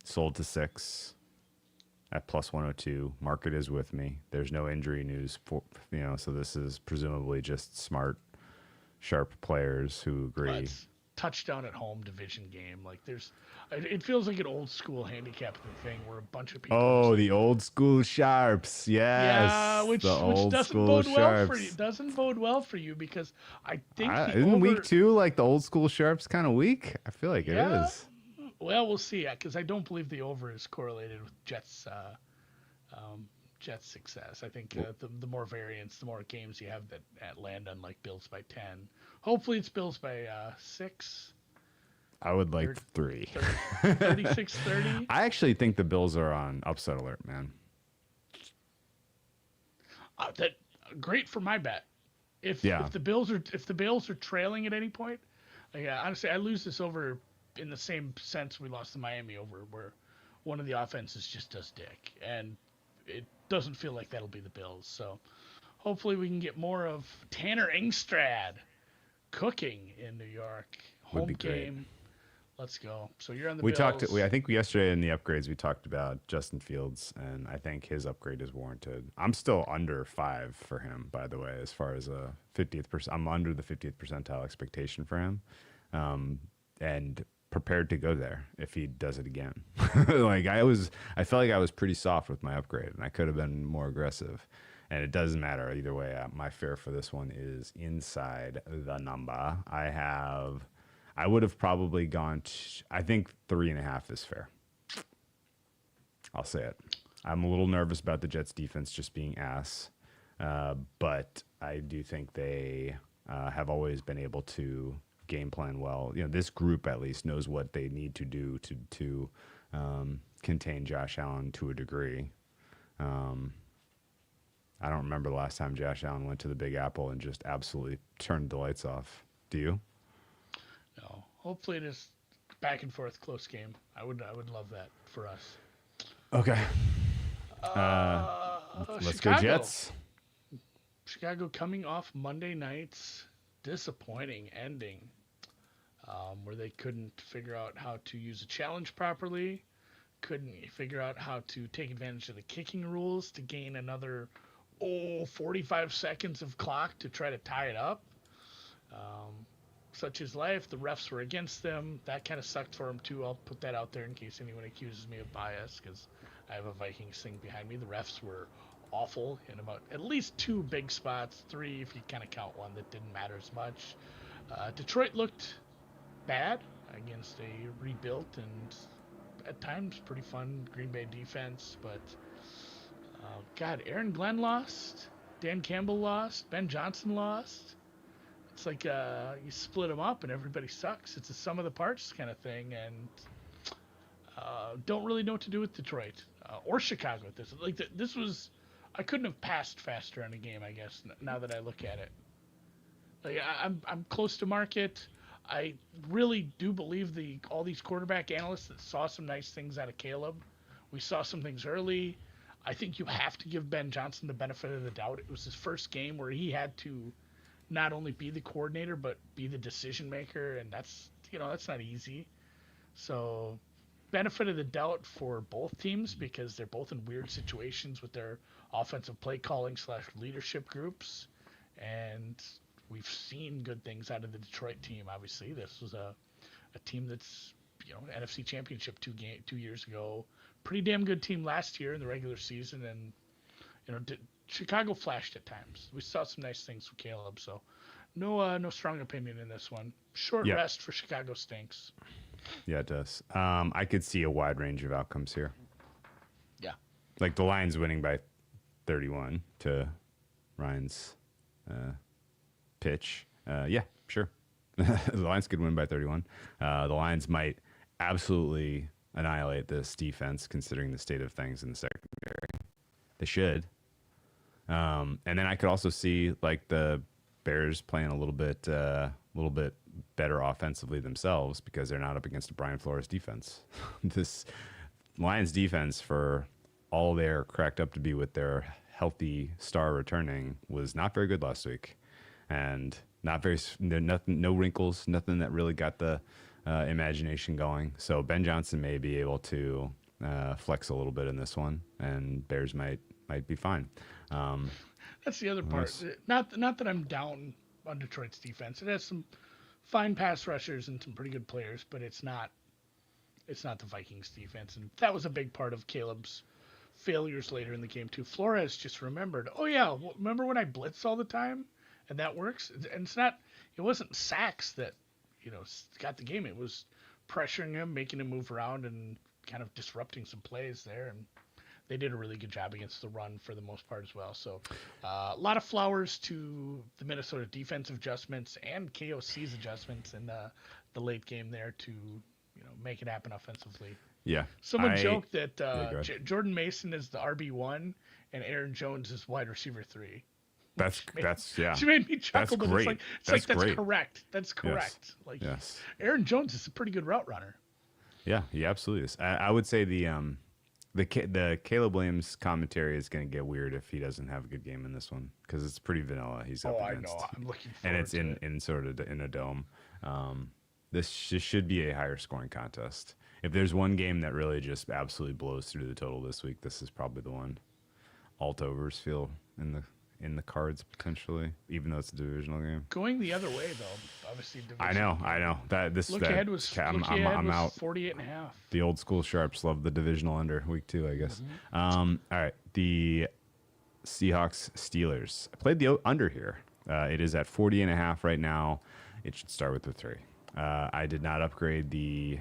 Sold to 6. at plus 102. Market is with me. There's no injury news for, so this is presumably just smart, sharp players who agree. It's touchdown at home division game. Like it feels like an old school handicapping thing where a bunch of people. Oh, the old school sharps. Yes. Yeah, which doesn't bode well for you. Doesn't bode well for you because I think isn't week 2 like the old school sharps kind of weak? I feel like it is. Well, we'll see. Because I don't believe the over is correlated with Jets' success. I think the more variance, the more games you have that land on like Bills by 10. Hopefully, it's Bills by 6. I would like 3. 36-30. I actually think the Bills are on upset alert, man. That great for my bet. If the Bills are trailing at any point, honestly, I lose this over in the same sense we lost the Miami over, where one of the offenses just does dick, and it doesn't feel like that'll be the Bills. So hopefully we can get more of Tanner Engstrad cooking in New York. Home game. Let's go. So you're on the Bills. I think yesterday in the upgrades we talked about Justin Fields, and I think his upgrade is warranted. I'm still under 5 for him, by the way, as far as a 50th. I'm under the 50th percentile expectation for him, and prepared to go there if he does it again. I felt like I was pretty soft with my upgrade, and I could have been more aggressive. And it doesn't matter either way. My fare for this one is inside the number. I would have probably gone. I think 3.5 is fair. I'll say it. I'm a little nervous about the Jets defense just being ass, but I do think they have always been able to game plan well. This group at least knows what they need to do to contain Josh Allen to a degree. I don't remember the last time Josh Allen went to the Big Apple and just absolutely turned the lights off. Do you? No. Hopefully it is back and forth close game. I would love that for us. Okay. Let's go Jets. Chicago coming off Monday night's disappointing ending, where they couldn't figure out how to use a challenge properly, couldn't figure out how to take advantage of the kicking rules to gain another 45 seconds of clock to try to tie it up. Such is life. The refs were against them. That kind of sucked for them too. I'll put that out there in case anyone accuses me of bias, because I have a Vikings thing behind me. The refs were awful in about at least 2 big spots, 3 if you kind of count one that didn't matter as much. Detroit looked bad against a rebuilt and at times pretty fun Green Bay defense, but Aaron Glenn lost, Dan Campbell lost, Ben Johnson lost. It's like you split them up and everybody sucks. It's a sum of the parts kind of thing, and don't really know what to do with Detroit or Chicago at this. This was, I couldn't have passed faster on a game, I guess. Now that I look at it, I'm close to market. I really do believe all these quarterback analysts that saw some nice things out of Caleb. We saw some things early. I think you have to give Ben Johnson the benefit of the doubt. It was his first game where he had to not only be the coordinator but be the decision maker, and that's not easy. So benefit of the doubt for both teams, because they're both in weird situations with their offensive play calling / leadership groups, and we've seen good things out of the Detroit team. Obviously, this was a team that's NFC Championship 2 years ago, pretty damn good team last year in the regular season, and Chicago flashed at times. We saw some nice things from Caleb, so no strong opinion in this one. Short rest for Chicago stinks. Yeah, it does. I could see a wide range of outcomes here. Yeah. Like the Lions winning by 31 to Ryan's pitch. Yeah, sure. The Lions could win by 31. The Lions might absolutely annihilate this defense, considering the state of things in the secondary. They should. And then I could also see like the Bears playing a little bit better offensively themselves, because they're not up against a Brian Flores defense. This Lions defense, for all they're cracked up to be with their healthy star returning, was not very good last week, and no wrinkles, nothing that really got the imagination going. So Ben Johnson may be able to flex a little bit in this one, and Bears might be fine. That's the other part. Not that I'm down on Detroit's defense. It has some fine pass rushers and some pretty good players, but it's not the Vikings defense, and that was a big part of Caleb's failures later in the game too. Flores just remembered, oh yeah, remember when I blitz all the time, and that works. And it wasn't sacks that got the game. It was pressuring him, making him move around, and kind of disrupting some plays there. And they did a really good job against the run for the most part as well. So a lot of flowers to the Minnesota defensive adjustments and KOC's adjustments in the late game there to make it happen offensively. Yeah. Someone joked that Jordan Mason is the RB1 and Aaron Jones is wide receiver 3. That's yeah. She made me chuckle, but great. That's correct. That's correct. Yes. Aaron Jones is a pretty good route runner. Yeah, he absolutely is. I would say the Caleb Williams commentary is going to get weird if he doesn't have a good game in this one, because it's pretty vanilla. He's up against. I know. I'm looking forward and it's to in sort of in a dome. This should be a higher scoring contest. If there's one game that really just absolutely blows through the total this week, this is probably the one. Alt overs feel in the cards potentially, even though it's a divisional game. Going the other way though, obviously. I know that this. Look that, ahead was I'm out. 48.5. The old school sharps love the divisional under week 2, I guess. All right, the Seahawks Steelers. I played the under here. It is at 40.5 right now. It should start with the 3. I did not upgrade the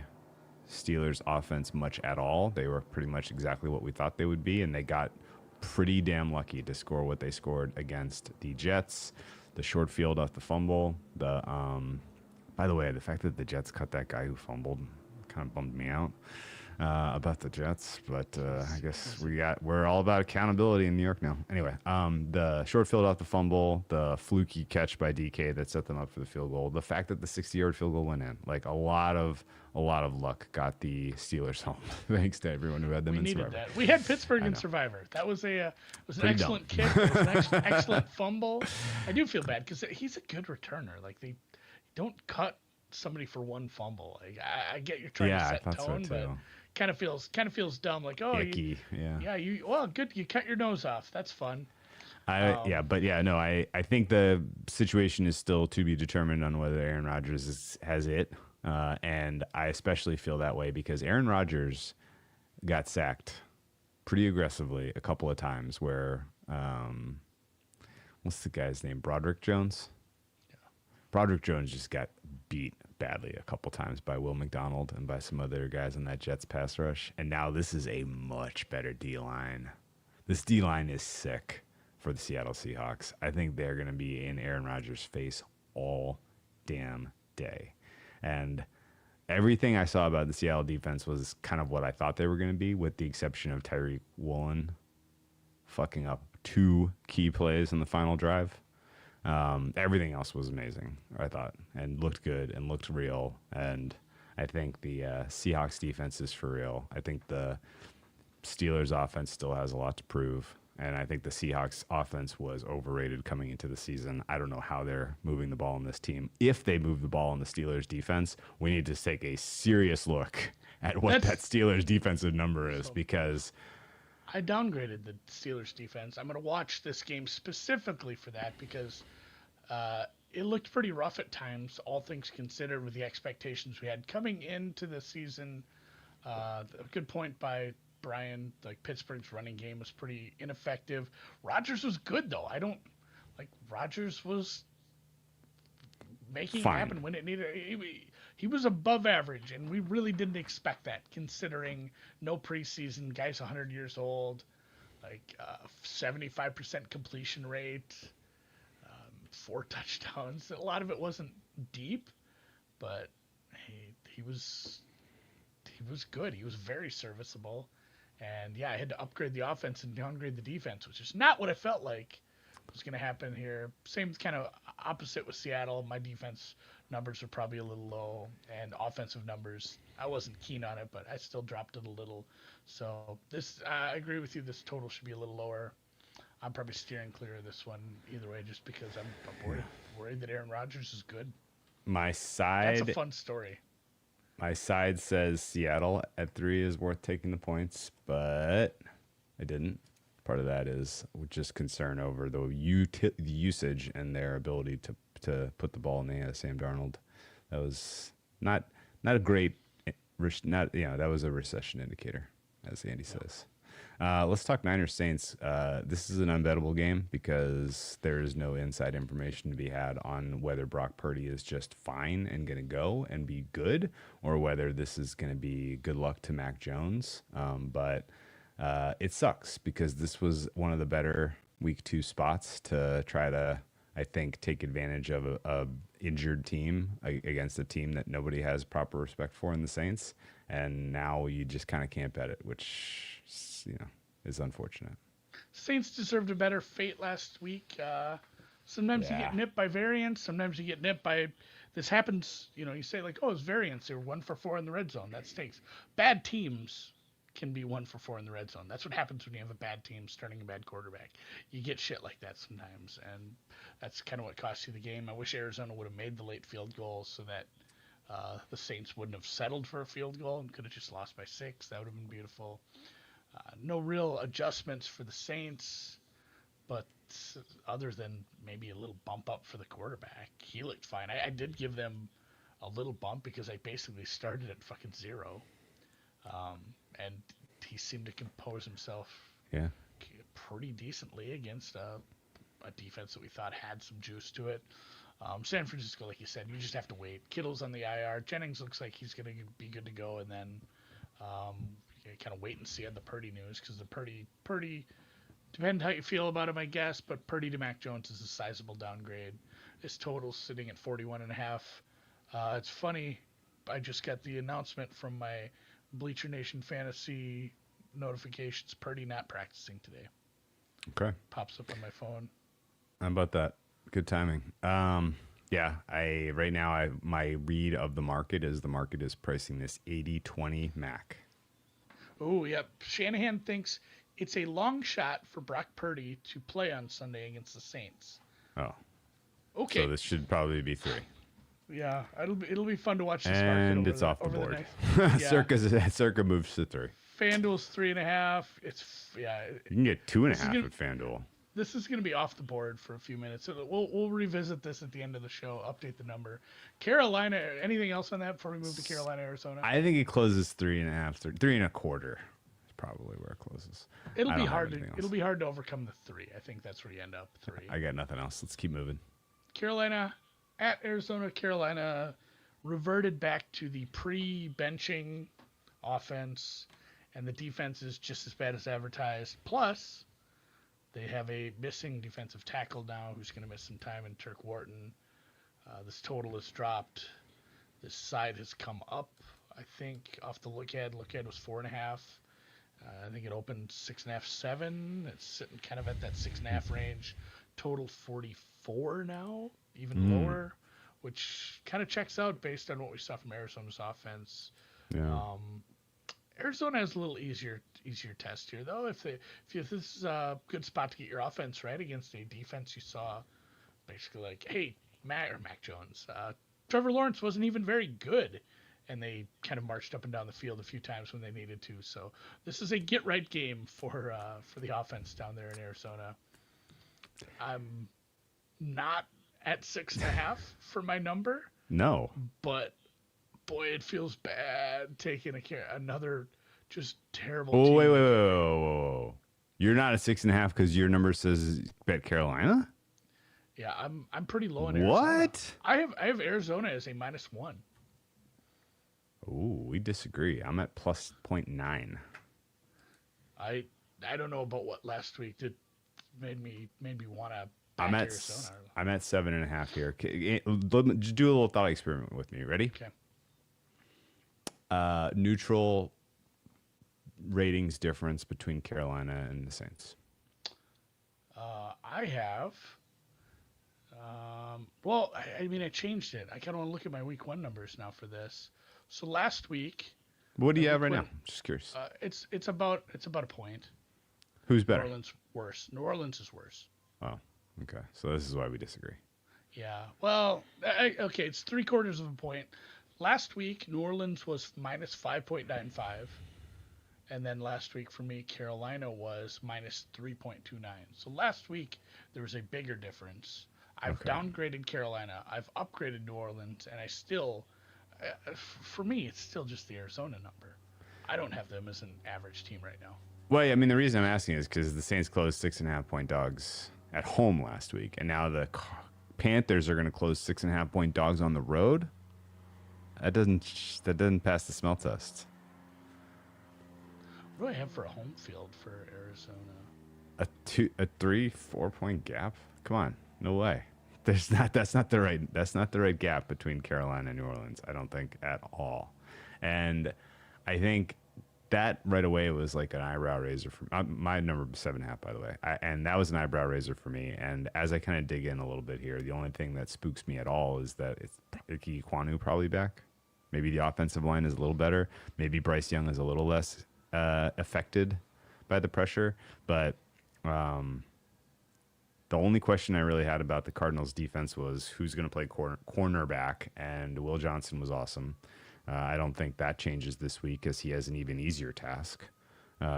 Steelers offense much at all. They were pretty much exactly what we thought they would be, and they got pretty damn lucky to score what they scored against the Jets. The short field off the fumble. By the way, the fact that the Jets cut that guy who fumbled kind of bummed me out about the Jets, but I guess we're all about accountability in New York now. Anyway, the short field off the fumble, the fluky catch by DK that set them up for the field goal, the fact that the 60-yard field goal went in, like a lot of luck got the Steelers home. Thanks to everyone who had them in Survivor. We needed that. We had Pittsburgh in Survivor. That was an excellent dumb. kick. It was an excellent fumble. I do feel bad because he's a good returner. Like, they don't cut somebody for one fumble. Like, I get you're trying to set tone, but kind of feels dumb. Like, oh, icky. Good. You cut your nose off. That's fun. I think the situation is still to be determined on whether Aaron Rodgers has it. And I especially feel that way because Aaron Rodgers got sacked pretty aggressively a couple of times where, what's the guy's name? Broderick Jones? Yeah. Broderick Jones just got beat badly a couple times by Will McDonald and by some other guys in that Jets pass rush. And now this is a much better D-line. This D-line is sick for the Seattle Seahawks. I think they're going to be in Aaron Rodgers' face all damn day. And everything I saw about the Seattle defense was kind of what I thought they were going to be, with the exception of Tyreek Woolen fucking up 2 key plays in the final drive. Everything else was amazing, I thought, and looked good and looked real. And I think the Seahawks defense is for real. I think the Steelers offense still has a lot to prove. And I think the Seahawks offense was overrated coming into the season. I don't know how they're moving the ball in this team. If they move the ball in the Steelers defense, we need to take a serious look at what that Steelers defensive number is, because I downgraded the Steelers defense. I'm going to watch this game specifically for that because it looked pretty rough at times, all things considered, with the expectations we had coming into the season. A good point by Brian. Like, Pittsburgh's running game was pretty ineffective. Rodgers was good though. Rodgers was making it happen when it needed. He was above average, and we really didn't expect that, considering no preseason. Guy's 100 years old, 75% completion rate, 4 touchdowns. A lot of it wasn't deep, but he was good. He was very serviceable. And I had to upgrade the offense and downgrade the defense, which is not what I felt like was going to happen here. Same kind of opposite with Seattle. My defense numbers are probably a little low, and offensive numbers, I wasn't keen on it, but I still dropped it a little. So I agree with you. This total should be a little lower. I'm probably steering clear of this one either way, just because I'm worried that Aaron Rodgers is good. My side. That's a fun story. My side says Seattle at 3 is worth taking the points, but I didn't. Part of that is just concern over the usage and their ability to put the ball in the hand of Sam Darnold. That was not a great, that was a recession indicator, as Andy says. Let's talk Niners Saints. This is an unbettable game because there is no inside information to be had on whether Brock Purdy is just fine and going to go and be good, or whether this is going to be good luck to Mac Jones. But it sucks because this was one of the better week 2 spots to try to, I think, take advantage of a injured team against a team that nobody has proper respect for in the Saints. And now you just kind of can't bet it, which, is unfortunate. Saints deserved a better fate last week. Sometimes you get nipped by variance. Sometimes you get nipped by, this happens, you say like, oh, it's variance. They're 1 for 4 in the red zone. That stinks. Bad teams can be 1 for 4 in the red zone. That's what happens when you have a bad team starting a bad quarterback. You get shit like that sometimes, and that's kind of what cost you the game. I wish Arizona would have made the late field goal so that the Saints wouldn't have settled for a field goal and could have just lost by 6. That would have been beautiful. No real adjustments for the Saints, but other than maybe a little bump up for the quarterback, he looked fine. I did give them a little bump because I basically started at fucking 0. And he seemed to compose himself pretty decently against a defense that we thought had some juice to it. San Francisco, like you said, you just have to wait. Kittle's on the IR. Jennings looks like he's going to be good to go, and then kind of wait and see on the Purdy news, because the Purdy, depends how you feel about him, I guess, but Purdy to Mac Jones is a sizable downgrade. His total's sitting at 41.5. It's funny, I just got the announcement from my Bleacher Nation fantasy notifications. Purdy not practicing today. Okay. Pops up on my phone. How about that? Good timing. Right now my read of the market is pricing this 80-20 Mac. Oh, yep. Shanahan thinks it's a long shot for Brock Purdy to play on Sunday against the Saints. Oh. Okay. So this should probably be 3. Yeah, it'll be fun to watch this and market it's off the board. Yeah. Circa moves to 3. FanDuel's 3.5. You can get 2.5 at FanDuel. This is going to be off the board for a few minutes. So we'll revisit this at the end of the show. Update the number. Carolina. Anything else on that before we move to Carolina, Arizona? I think it closes 3.5, 3.25. Is probably where it closes. It'll be hard to overcome the 3. I think that's where you end up. 3. I got nothing else. Let's keep moving. Carolina at Arizona. Carolina reverted back to the pre-benching offense, and the defense is just as bad as advertised. Plus, they have a missing defensive tackle now who's going to miss some time in Turk Wharton. This total has dropped. This side has come up, I think, off the look ahead. Look ahead was 4.5. I think it opened 6.5, 7. It's sitting kind of at that 6.5 range. Total 44 now, even lower, which kind of checks out based on what we saw from Arizona's offense. Yeah. Arizona has a little easier test here, though. If this is a good spot to get your offense right against a defense you saw basically like, hey, Mac Jones, Trevor Lawrence wasn't even very good, and they kind of marched up and down the field a few times when they needed to. So this is a get right game for the offense down there in Arizona. I'm not at 6.5 for my number. No, but boy, it feels bad taking another just terrible. Oh, wait. You're not at 6.5 because your number says bet Carolina? Yeah, I'm pretty low in Arizona. What? I have Arizona as a -1. Ooh, we disagree. I'm at plus 0.9. I don't know about what last week did made me want to. I'm at 7.5 here. Just do a little thought experiment with me. Ready? Okay. Neutral ratings difference between Carolina and the Saints. I have. Well, I mean, I changed it. I kind of want to look at my week 1 numbers now for this. So last week. What do you have right now? Just curious. It's about a point. Who's better? New Orleans worse. New Orleans is worse. Oh, okay. So this is why we disagree. Yeah. Well, okay. It's 3/4 of a point. last week, New Orleans was minus 5.95. And then last week for me, Carolina was minus 3.29. So last week, there was a bigger difference. I've Okay. downgraded Carolina. I've upgraded New Orleans. And I still, for me, it's still just the Arizona number. I don't have them as an average team right now. Well, I mean, the reason I'm asking is because the Saints closed 6.5-point dogs at home last week, and now the Panthers are going to close 6.5-point dogs on the road. That doesn't pass the smell test. What do I have for a home field for Arizona? A 3-4 point gap. Come on, no way. That's not the right gap between Carolina and New Orleans. I don't think at all. And I think that right away was like an eyebrow raiser for my number 7.5, by the way. And that was an eyebrow raiser for me. And as I kind of dig in a little bit here, the only thing that spooks me at all is that it's Icky Kwanu probably back. Maybe the offensive line is a little better. Maybe Bryce Young is a little less affected by the pressure. But the only question I really had about the Cardinals defense was who's going to play cornerback, and Will Johnson was awesome. I don't think that changes this week because he has an even easier task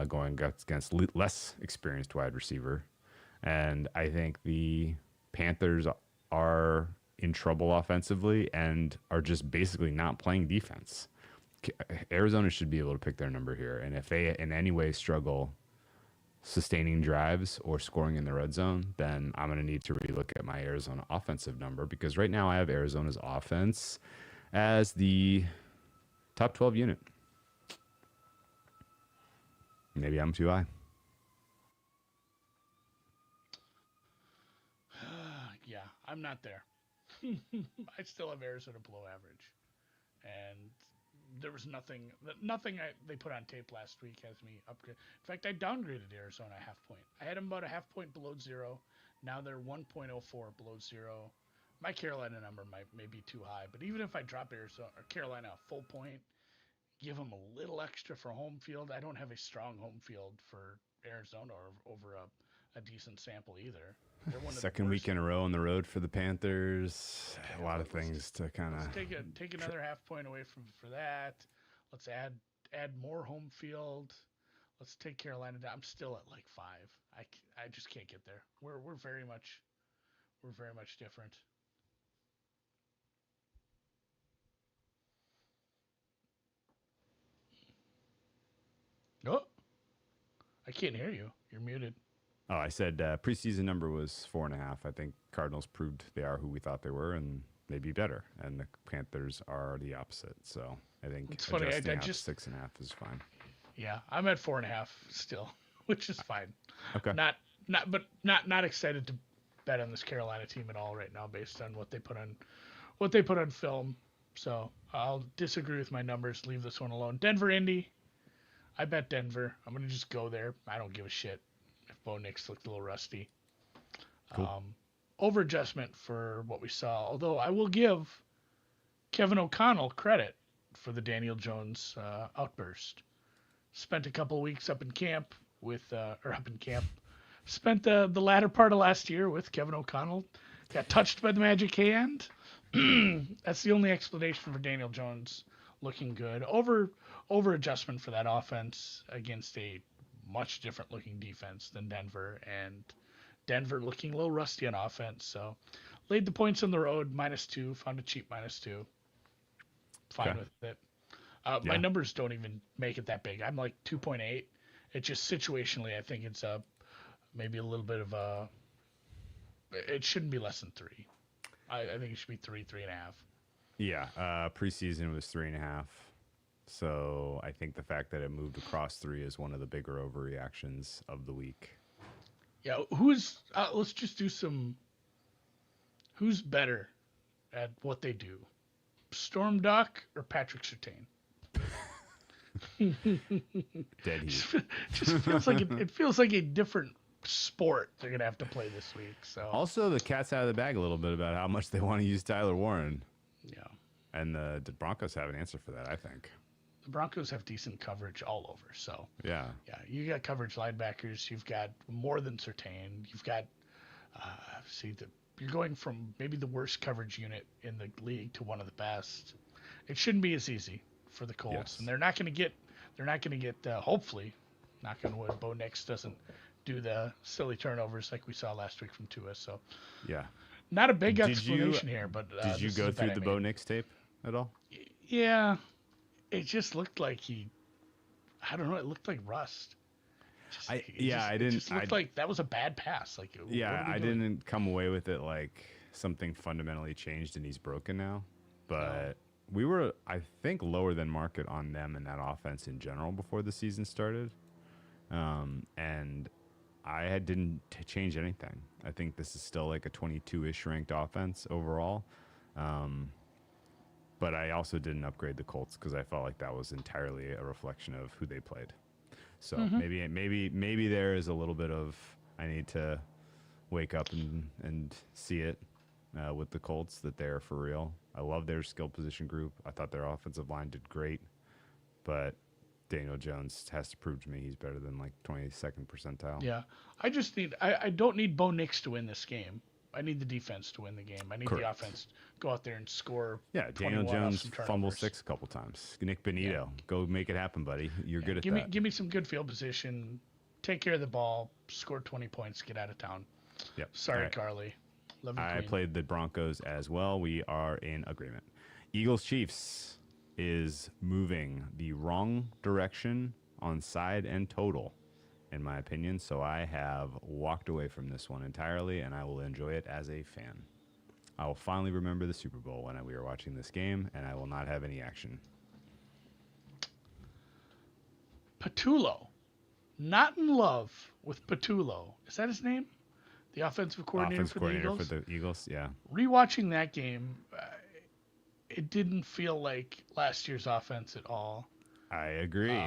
going against less experienced wide receiver. And I think the Panthers are in trouble offensively and are just basically not playing defense. Arizona should be able to pick their number here. And if they in any way struggle sustaining drives or scoring in the red zone, then I'm going to need to relook at my Arizona offensive number, because right now I have Arizona's offense as the top 12 unit. Maybe I'm too high. Yeah, I'm not there. I still have Arizona below average. And there was nothing they put on tape last week has me upgrade. In fact, I downgraded Arizona a half point. I had them about a half point below zero. Now they're 1.04 below zero. My Carolina number may be too high, but even if I drop Arizona or Carolina a full point, give them a little extra for home field. I don't have a strong home field for Arizona or over a decent sample either. They're one Second of the week in a row on the road for the Panthers. A lot of things to kind of take another half point away for that. Let's add more home field. Let's take Carolina down. I'm still at like 5. I just can't get there. We're very much different. Oh, I can't hear you. You're muted. Oh, I said preseason number was 4.5. I think Cardinals proved they are who we thought they were, and maybe better. And the Panthers are the opposite. So I think It's funny. I just 6.5 is fine. Yeah, I'm at 4.5 still, which is fine. Okay. Not excited to bet on this Carolina team at all right now, based on what they put on film. So I'll disagree with my numbers. Leave this one alone. Denver, Indy. I bet Denver. I'm gonna just go there. I don't give a shit if Bo Nix looked a little rusty. Cool. Over adjustment for what we saw. Although I will give Kevin O'Connell credit for the Daniel Jones outburst. Spent a couple of weeks up in camp Spent the latter part of last year with Kevin O'Connell. Got touched by the magic hand. That's the only explanation for Daniel Jones looking good. Over adjustment for that offense against a much different looking defense than Denver, and Denver looking a little rusty on offense. So laid the points on the road, -2, found a cheap -2. Fine Okay. with it. My numbers don't even make it that big. I'm like 2.8. It just situationally, I think it's maybe a little bit of a. It shouldn't be less than 3. I think it should be 3.5. Yeah. Preseason was 3.5. So I think the fact that it moved across 3 is one of the bigger overreactions of the week. Yeah. Let's just do some. Who's better at what they do? Storm Duck or Patrick Surtain? Dead heat. Just feels like it feels like a different sport they're gonna have to play this week. So Also, the cat's out of the bag a little bit about how much they want to use Tyler Warren. yeah, And the Broncos have an answer for that, I think. the Broncos have decent coverage all over. So Yeah. you got coverage linebackers. You've got more than Surtain. You've got you're going from maybe the worst coverage unit in the league to one of the best. it shouldn't be as easy for the Colts, Yes. and they're not going to get. Hopefully, knock on wood, Bo Nix doesn't do the silly turnovers like we saw last week from Tua. So, Yeah. not a big Did explanation here, but Did you this go is a bet through I the made. Bo Nix tape at all? Yeah, it just looked like I don't know. It looked like rust. It just looked like that was a bad pass. Like, what Yeah, are we I doing? didn't come away with it like something fundamentally changed and he's broken now. But we were, I think, lower than market on them and that offense in general before the season started. And I didn't change anything. I think this is still like a 22-ish ranked offense overall. But I also didn't upgrade the Colts because I felt like that was entirely a reflection of who they played. So maybe there is a little bit of I need to wake up and see it with the Colts that they're for real. I love their skill position group. I thought their offensive line did great, but Daniel Jones has to prove to me he's better than like 22nd percentile. Yeah, I don't need Bo Nix to win this game. I need the defense to win the game. I need the offense to go out there and score. Yeah, Daniel 21 off Jones some fumble turnovers. 6 a couple times. Nick Benito, go make it happen, buddy. You're good at Give that. me me some good field position. Take care of the ball. Score 20 points. Get out of town. Yep. Sorry, All right. Carly. Love you, I Queen. played the Broncos as well. We are in agreement. Eagles Chiefs is moving the wrong direction on side and total, in my opinion. So I have walked away from this one entirely, and I will enjoy it as a fan. I will finally remember the Super Bowl when we were watching this game, and I will not have any action. Patullo. Not in love with Patullo. Is that his name? The offensive coordinator for the Eagles? For the Eagles, yeah. Rewatching that game, it didn't feel like last year's offense at all. I agree.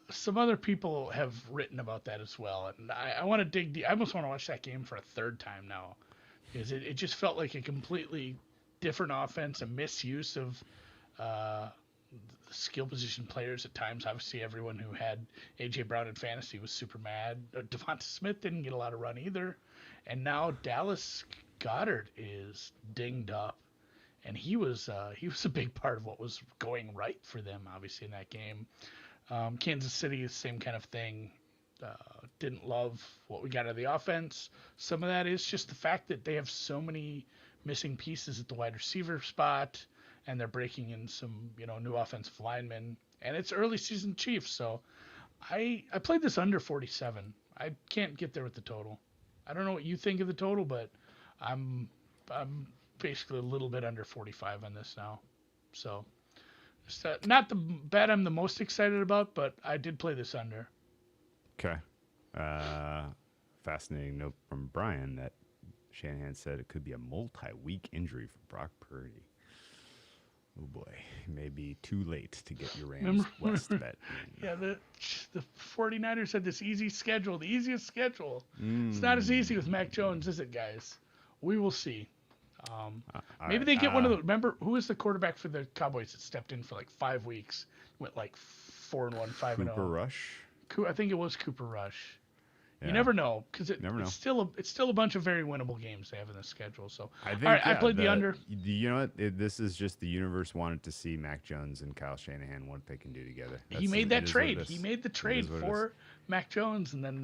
Some other people have written about that as well, and I want to dig deep. I almost want to watch that game for a third time now, because it just felt like a completely different offense, a misuse of skill position players at times. Obviously, everyone who had A.J. Brown in fantasy was super mad. Devonta Smith didn't get a lot of run either, and now Dallas Goedert is dinged up, and he was a big part of what was going right for them, obviously, in that game. Kansas City, same kind of thing. Didn't love what we got out of the offense. Some of that is just the fact that they have so many missing pieces at the wide receiver spot, and they're breaking in some, new offensive linemen. And it's early season Chiefs, so I played this under 47. I can't get there with the total. I don't know what you think of the total, but I'm basically a little bit under 45 on this now. So. Not the bet I'm the most excited about, but I did play this under. Okay. Fascinating note from Brian that Shanahan said it could be a multi-week injury for Brock Purdy. Oh boy, it may be too late to get your Rams West bet. Yeah, the 49ers had this easy schedule, the easiest schedule. It's not as easy with Mac Jones, is it, guys? We will see. Maybe they get one of the. Remember, who was the quarterback for the Cowboys that stepped in for like 5 weeks? Went like 4-1, 5-0. Cooper Rush. I think it was Cooper Rush. Yeah. You never know, because it's still a bunch of very winnable games they have in the schedule. So I think, all right, I played the under. You know what? This is just the universe wanted to see Mac Jones and Kyle Shanahan what they can do together. He made that trade. He made the trade for Mac Jones, and then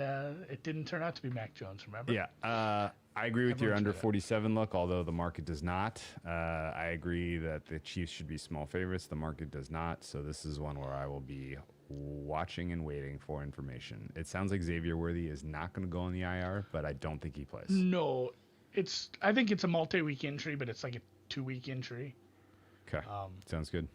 it didn't turn out to be Mac Jones. Remember? Yeah. I agree with your Everyone's under got it. 47 look, although the market does not. I agree that the Chiefs should be small favorites. The market does not. So this is one where I will be watching and waiting for information. It sounds like Xavier Worthy is not going to go on the IR, but I don't think he plays. No, I think it's a multi-week injury, but it's like a 2-week injury. Okay. Sounds good.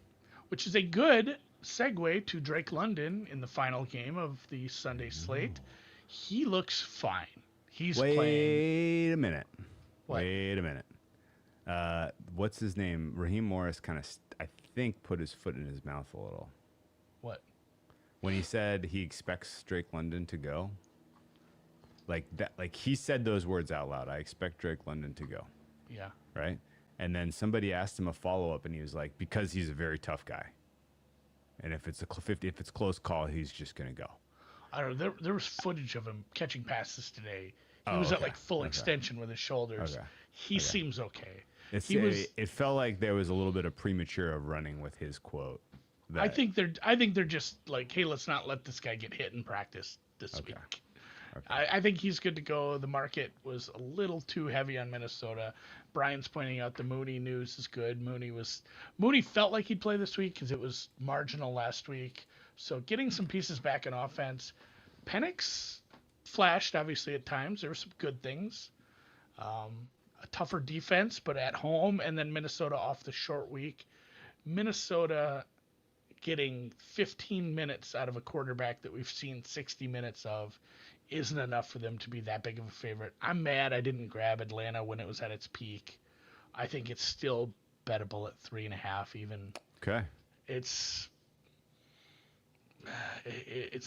Which is a good segue to Drake London in the final game of the Sunday slate. He looks fine. He's playing. Wait a minute. What? Wait a minute. What's his name? Raheem Morris kind of, I think, put his foot in his mouth a little. What? When he said he expects Drake London to go. Like that. Like he said those words out loud. I expect Drake London to go. Yeah. Right? And then somebody asked him a follow-up, and he was like, because he's a very tough guy. And if it's a close call, he's just going to go. I don't know. There was footage of him catching passes today. He was at like full extension with his shoulders. Okay. He seems okay. It felt like there was a little bit of premature of running with his quote. I think they're just like, hey, let's not let this guy get hit in practice this week. Okay. I think he's good to go. The market was a little too heavy on Minnesota. Brian's pointing out the Mooney news is good. Mooney felt like he'd play this week because it was marginal last week. So getting some pieces back in offense. Penix flashed, obviously, at times. There were some good things. A tougher defense, but at home, and then Minnesota off the short week. Minnesota getting 15 minutes out of a quarterback that we've seen 60 minutes of isn't enough for them to be that big of a favorite. I'm mad I didn't grab Atlanta when it was at its peak. I think it's still bettable at 3.5 even. Okay. It's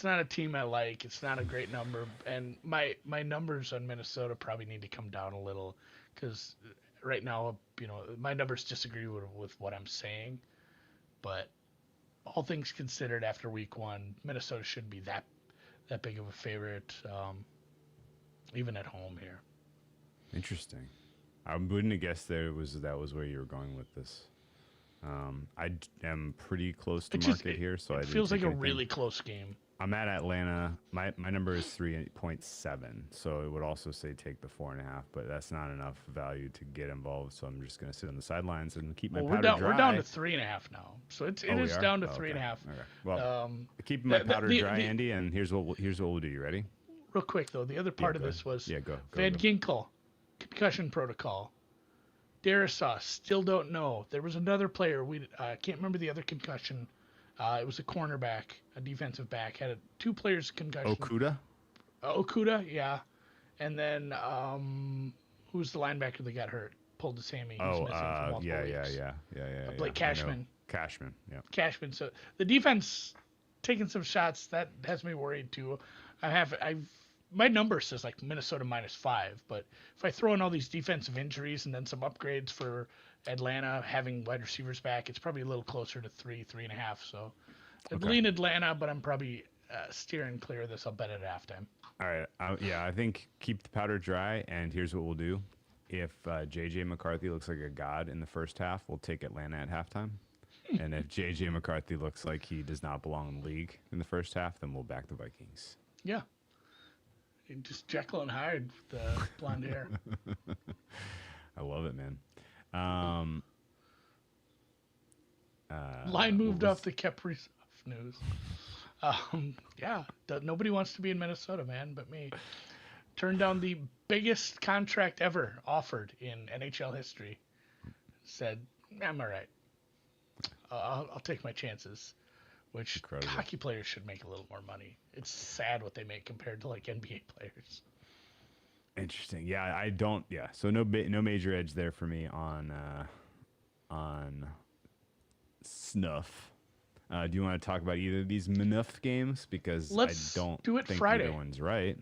not a team I like. It's not a great number. And my numbers on Minnesota probably need to come down a little because right now, my numbers disagree with what I'm saying. But all things considered, after week 1, Minnesota shouldn't be that big of a favorite, even at home here. Interesting. I wouldn't have guessed that was where you were going with this. I am pretty close to market here, so it feels like a really close game. I'm at Atlanta. My number is 3.7, so it would also say take the 4.5, but that's not enough value to get involved. So I'm just going to sit on the sidelines and keep my powder dry. We're down to 3.5 now, so it is down to 3.5. Okay. Well, keeping my powder dry, Andy. And here's what we'll do. You ready? Real quick though, the other part of this was go Van Ginkel concussion protocol. Darisaw still don't know. There was another player I can't remember the other concussion. It was a cornerback, a defensive back. Had 2 players concussion. Okuda, yeah. And then who's the linebacker that got hurt? Pulled the hammy. Yeah. Blake Cashman. Cashman, yeah. Cashman. So the defense taking some shots, that has me worried too. My number says like Minnesota -5, but if I throw in all these defensive injuries and then some upgrades for Atlanta having wide receivers back, it's probably a little closer to 3.5. So I'd lean Atlanta, but I'm probably steering clear of this. I'll bet it at halftime. All right. I think keep the powder dry, and here's what we'll do. If J.J. McCarthy looks like a god in the first half, we'll take Atlanta at halftime. And if J.J. McCarthy looks like he does not belong in the league in the first half, then we'll back the Vikings. Yeah. Just Jekyll and Hyde with the blonde hair. I love it, man. Line moved off the Kaprizov news. Nobody wants to be in Minnesota, man, but me. Turned down the biggest contract ever offered in NHL history. Said, I'm all right. I'll take my chances. Which Incredible. Hockey players should make a little more money. It's sad what they make compared to like NBA players. Interesting. Yeah, I don't. Yeah, so no major edge there for me on snuff. Do you want to talk about either of these Minuff games? Because I don't do it think Friday. either one's right.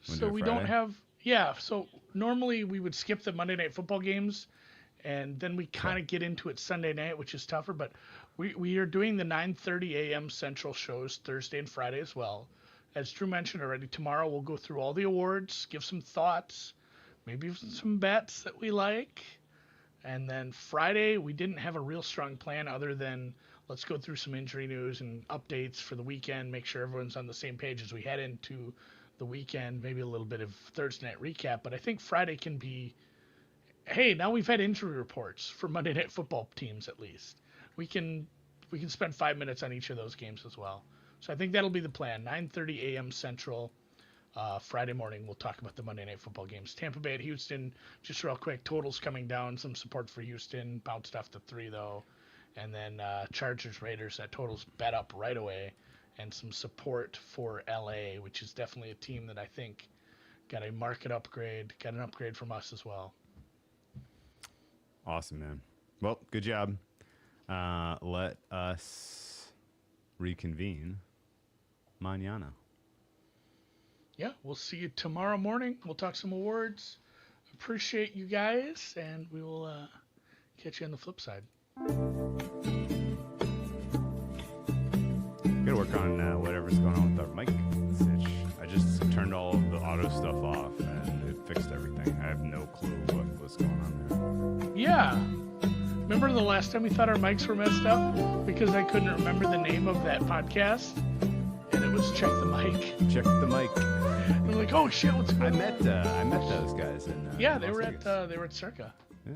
So we don't have. Yeah. So normally we would skip the Monday Night Football games, and then we kind of get into it Sunday night, which is tougher. But we are doing the 9:30 a.m. Central shows Thursday and Friday as well. As Drew mentioned already, tomorrow we'll go through all the awards, give some thoughts, maybe some bets that we like. And then Friday, we didn't have a real strong plan other than let's go through some injury news and updates for the weekend, make sure everyone's on the same page as we head into the weekend, maybe a little bit of Thursday night recap. But I think Friday can be, hey, now we've had injury reports for Monday Night Football teams at least. We can spend 5 minutes on each of those games as well. So I think that'll be the plan. 9:30 a.m. Central, Friday morning. We'll talk about the Monday Night Football games. Tampa Bay at Houston, just real quick. Totals coming down. Some support for Houston. Bounced off the 3 though. And then Chargers Raiders. That totals bet up right away. And some support for LA, which is definitely a team that I think got a market upgrade. Got an upgrade from us as well. Awesome, man. Well, good job. Let us reconvene mañana. Yeah, we'll see you tomorrow morning. We'll talk some awards. Appreciate you guys, and we will catch you on the flip side. Gotta work on whatever's going on with our mic. I just turned all of the auto stuff off, and it fixed everything. I have no clue what was going on there. Yeah. Remember the last time we thought our mics were messed up because I couldn't remember the name of that podcast, and it was Check the Mic. Check the mic. I'm like, oh shit, what's going on? I met those guys in. Yeah, they Las were Vegas. at Circa. Yeah.